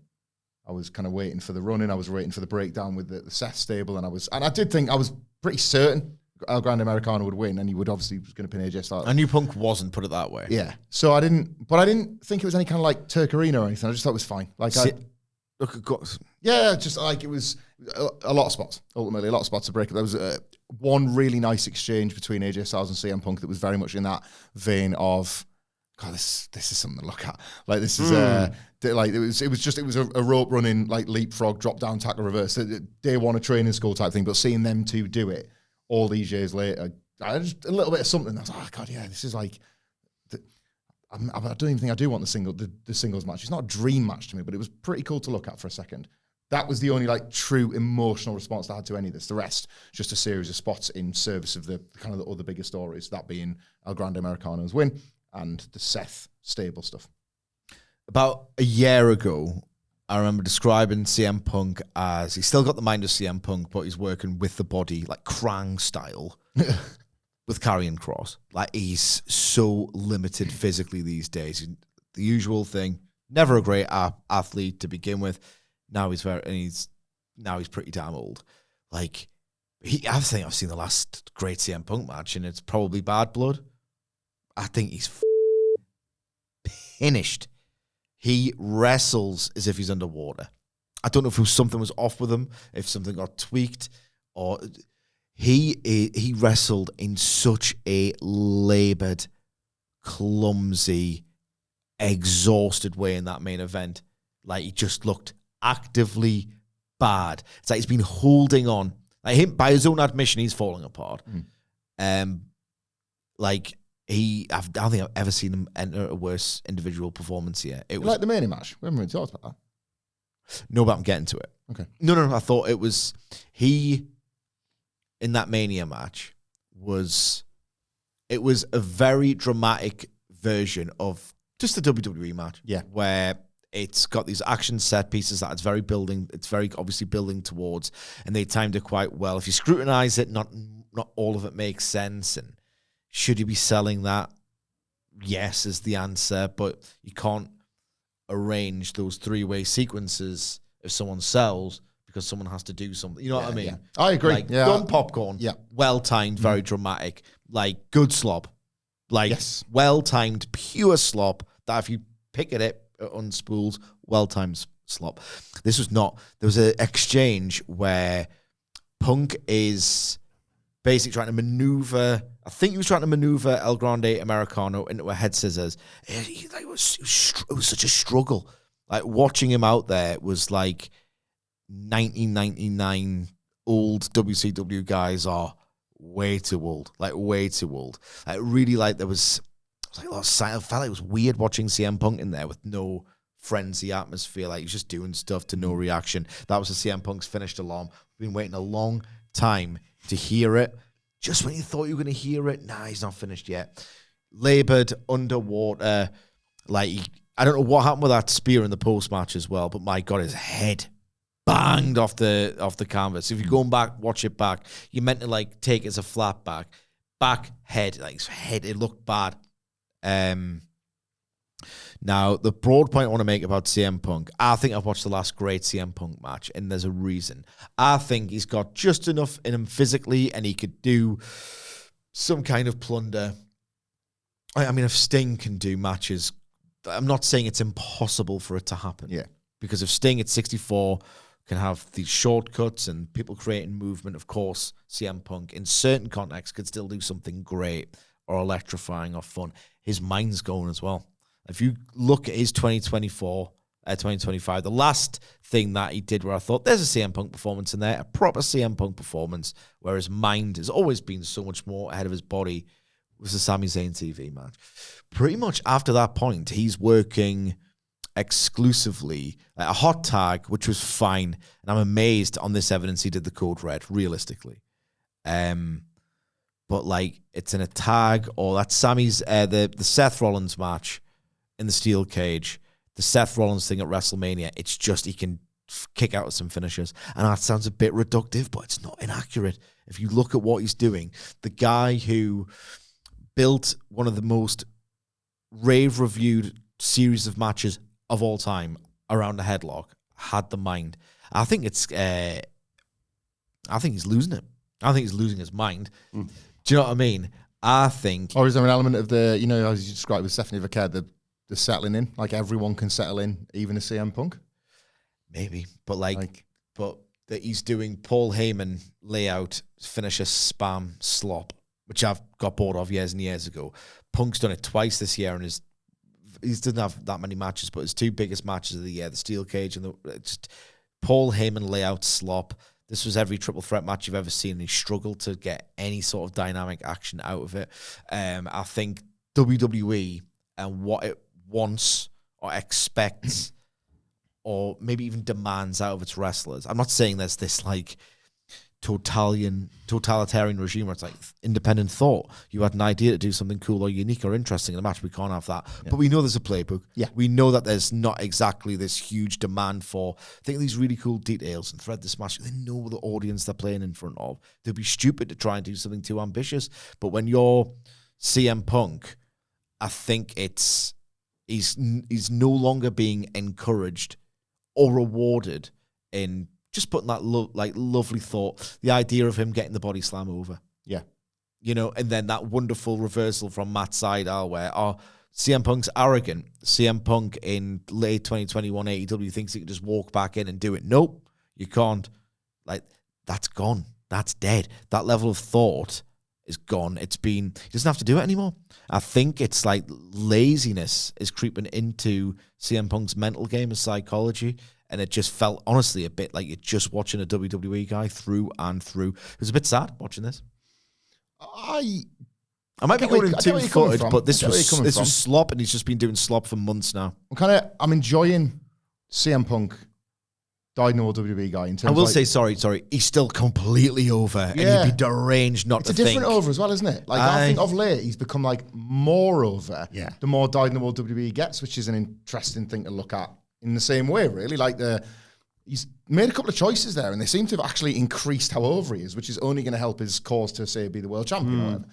I was kind of waiting for the run-in. I was waiting for the breakdown with the Seth stable, and I did think, I was pretty certain El Grande Americano would win, and he was going to pin AJ Styles. I knew Punk wasn't, put it that way. Yeah. So I didn't think it was any kind of like Turkarina or anything. I just thought it was fine. Like, just like it was a lot of spots, ultimately, a lot of spots to break up. There was one really nice exchange between AJ Styles and CM Punk that was very much in that vein of, God, this is something to look at. Like, this is like it was a rope running, like, leapfrog, drop down, tackle, reverse. Day one of training school type thing, but seeing them two do it all these years later, just a little bit of something. I was like, oh God, yeah, this is like. I don't even think I do want the singles match. It's not a dream match to me, but it was pretty cool to look at for a second. That was the only like true emotional response I had to any of this. The rest, just a series of spots in service of the kind of the other bigger stories, that being El Grande Americano's win and the Seth stable stuff. About a year ago, I remember describing CM Punk as he's still got the mind of CM Punk, but he's working with the body like Krang style. With Karrion Kross. Like, he's so limited physically these days. The usual thing. Never a great athlete to begin with. Now he's pretty damn old. Like, I think I've seen the last great CM Punk match, and it's probably Bad Blood. I think he's finished. He wrestles as if he's underwater. I don't know if something was off with him, if something got tweaked, or... He wrestled in such a laboured, clumsy, exhausted way in that main event. Like, he just looked actively bad. It's like he's been holding on. Like, him, by his own admission, he's falling apart. Like, I don't think I've ever seen him enter a worse individual performance here. It was like the main match. We haven't really talked about that. No, but I'm getting to it. Okay. No. I thought it was in that Mania match was a very dramatic version of just a WWE match. Yeah. Where it's got these action set pieces that it's very obviously building towards, and they timed it quite well. If you scrutinize it, not all of it makes sense. And should you be selling that? Yes, is the answer, but you can't arrange those three-way sequences if someone sells because someone has to do something. You know what I mean? Yeah. I agree. Like, done popcorn. Yeah. Well-timed, very dramatic. Like, good slop. Like, Yes. well-timed, pure slop that if you pick at it, unspools, well-timed slop. This was not. There was an exchange where Punk is basically trying to maneuver. I think he was trying to maneuver El Grande Americano into a head scissors. It was such a struggle. Like, watching him out there was like 1999 old WCW guys are way too old. Like, way too old. Like, really, like, there was... I felt like it was weird watching CM Punk in there with no frenzy atmosphere. Like, he was just doing stuff to no reaction. That was the CM Punk's finished alarm. We've been waiting a long time to hear it. Just when you thought you were going to hear it, nah, he's not finished yet. Labored, underwater. Like, I don't know what happened with that spear in the post-match as well, but my God, his head banged off the canvas. If you're going back, watch it back. You're meant to, like, take it as a flat back. Back, head. Like, his head, it looked bad. Now, the broad point I want to make about CM Punk, I think I've watched the last great CM Punk match, and there's a reason. I think he's got just enough in him physically, and he could do some kind of plunder. I mean, if Sting can do matches, I'm not saying it's impossible for it to happen. Yeah. Because if Sting at 64 can have these shortcuts and people creating movement, of course, CM Punk in certain contexts could still do something great or electrifying or fun. His mind's going as well. If you look at his 2025, the last thing that he did where I thought there's a CM Punk performance in there, a proper CM Punk performance where his mind has always been so much more ahead of his body, was the Sami Zayn TV match. Pretty much after that point, he's working exclusively like a hot tag, which was fine. And I'm amazed on this evidence he did the code red, realistically. But like it's in a tag, or that's Sammy's the Seth Rollins match in the steel cage, the Seth Rollins thing at WrestleMania. It's just he can kick out with some finishers, and that sounds a bit reductive, but it's not inaccurate. If you look at what he's doing, the guy who built one of the most rave-reviewed series of matches of all time around the headlock had the mind. I think he's losing it. I think he's losing his mind. Do you know what I mean? I think... Or is there an element of the, you know, as you described with Stephanie Vaquer, the settling in? Like, everyone can settle in, even a CM Punk? Maybe. But, but that he's doing Paul Heyman layout, finisher spam slop, which I've got bored of years and years ago. Punk's done it twice this year, and he doesn't have that many matches, but his two biggest matches of the year, the steel cage and just Paul Heyman layout slop. This was every triple threat match you've ever seen, and he struggled to get any sort of dynamic action out of it. I think WWE and what it wants or expects or maybe even demands out of its wrestlers. I'm not saying there's this like totalitarian regime where it's like independent thought. You had an idea to do something cool or unique or interesting in the match. We can't have that. Yeah. But we know there's a playbook. Yeah. We know that there's not exactly this huge demand for think of these really cool details and thread this match. They know the audience they're playing in front of. They'd be stupid to try and do something too ambitious. But when you're CM Punk, I think he's no longer being encouraged or rewarded in just putting that lovely thought, the idea of him getting the body slam over. Yeah. You know, and then that wonderful reversal from Matt Sydal where, CM Punk's arrogant. CM Punk in late 2021 AEW thinks he can just walk back in and do it. Nope, you can't. Like, that's gone. That's dead. That level of thought is gone. He doesn't have to do it anymore. I think it's like laziness is creeping into CM Punk's mental game and psychology. And it just felt, honestly, a bit like you're just watching a WWE guy through and through. It was a bit sad watching this. I might be going too footage, but this was slop, and he's just been doing slop for months now. I'm enjoying CM Punk dyed-in-the-wool WWE guy. In terms I will of say, sorry, he's still completely over, and Yeah. he'd be deranged not it's to a different think. over as well, isn't it? Like I think of late, he's become like more over. Yeah. The more dyed-in-the-wool WWE gets, which is an interesting thing to look at in the same way, really. Like he's made a couple of choices there, and they seem to have actually increased how over he is, which is only going to help his cause to say be the world champion or whatever.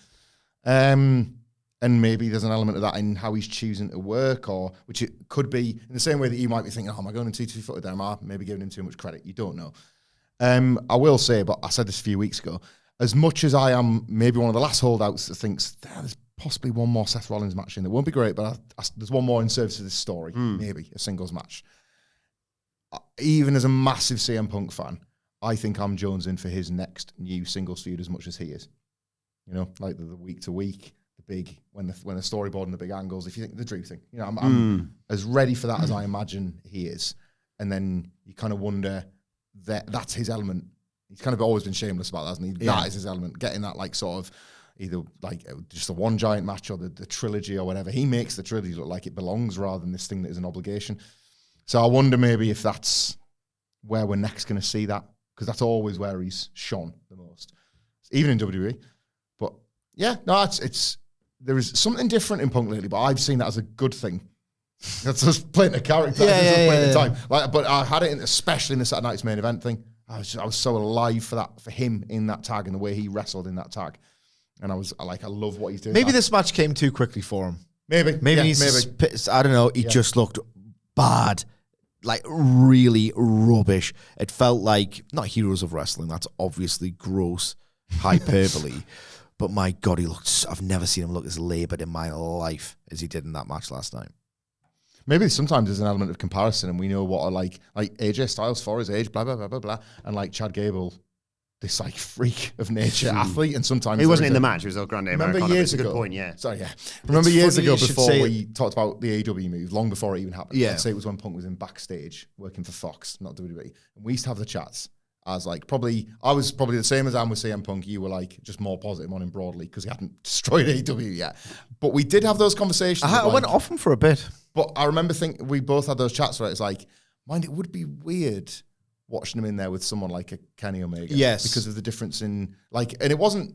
And maybe there's an element of that in how he's choosing to work, or which it could be in the same way that you might be thinking, oh, am I going into 2-2-footed there? Am I maybe giving him too much credit? You don't know. I will say, but I said this a few weeks ago, as much as I am maybe one of the last holdouts that thinks there's possibly one more Seth Rollins match in, it won't be great, but there's one more in service of this story, maybe a singles match. Even as a massive CM Punk fan, I think I'm jonesing for his next new singles feud as much as he is. You know, like the week to week, the big when the storyboard and the big angles. If you think the Drew thing, you know, I'm as ready for that as I imagine he is. And then you kind of wonder that's his element. He's kind of always been shameless about that, hasn't he? Yeah. That is his element. Getting that like sort of either like just the one giant match or the trilogy or whatever. He makes the trilogy look like it belongs rather than this thing that is an obligation. So I wonder maybe if that's where we're next going to see that, because that's always where he's shone the most, even in WWE. But yeah, no, there is something different in Punk lately, but I've seen that as a good thing. That's just playing a character, playing the time. Like, but I had it especially in the Saturday Night's Main Event thing. I was so alive for him in that tag and the way he wrestled in that tag, and I love what he's doing. Maybe this match came too quickly for him. Maybe I don't know. He just looked bad. Like really rubbish. It felt like not Heroes of Wrestling. That's obviously gross hyperbole. But my God, I've never seen him look as laboured in my life as he did in that match last night. Maybe sometimes there's an element of comparison, and we know what are like AJ Styles for his age, blah blah blah blah blah, and like Chad Gable, this like freak of nature athlete, and sometimes he wasn't in the match. It was El Grande Americano. Remember years ago? Good point. Yeah. Sorry, yeah. Remember years ago before say we talked about the AEW move, long before it even happened. Yeah. I'd say it was when Punk was in backstage working for Fox, not WWE, and we used to have the chats. As like I was probably the same as I am with CM Punk. You were like just more positive on him broadly because he hadn't destroyed AEW yet. But we did have those conversations. I went off him for a bit. But I remember thinking we both had those chats where it's like, mind, it would be weird watching him in there with someone like a Kenny Omega. Yes. Because of the difference in like, and it wasn't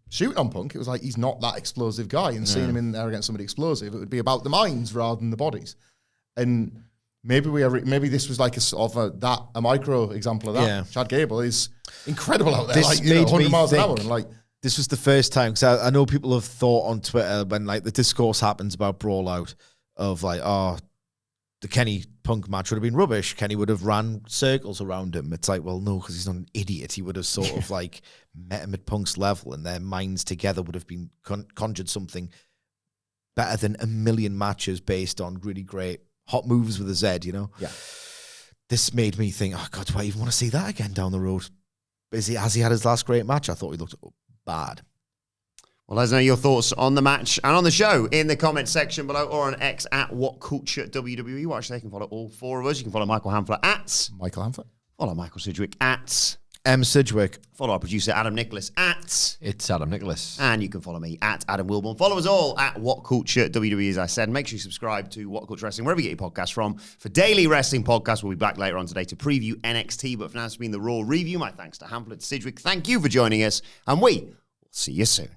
shooting on Punk. It was like, he's not that explosive guy, and seeing him in there against somebody explosive, it would be about the minds rather than the bodies. And maybe this was like a micro example of that. Yeah. Chad Gable is incredible out there, This like, you know, 100 miles an hour. And like, this was the first time, because I know people have thought on Twitter when like the discourse happens about Brawl Out of like, oh, the Kenny Punk match would have been rubbish. Kenny would have ran circles around him. It's like, well, no, because he's not an idiot. He would have sort of like met him at Punk's level, and their minds together would have been conjured something better than a million matches based on really great hot moves with a Z, you know? Yeah. This made me think, oh, God, do I even want to see that again down the road? Has he had his last great match? I thought he looked bad. Well, let us know your thoughts on the match and on the show in the comment section below, or on X at WhatCultureWWE. Watch there. You can follow all four of us. You can follow Michael Hamflett at Michael Hamflett. Follow Michael Sidgwick at M. Sidgwick. Follow our producer Adam Nicholas at It's Adam Nicholas. And you can follow me at Adam Wilbourn. Follow us all at WhatCultureWWE, as I said. Make sure you subscribe to What Culture Wrestling, wherever you get your podcasts from. For daily wrestling podcasts, we'll be back later on today to preview NXT. But for now, it's been the Raw review. My thanks to Hamflett, Sidgwick. Thank you for joining us, and we will see you soon.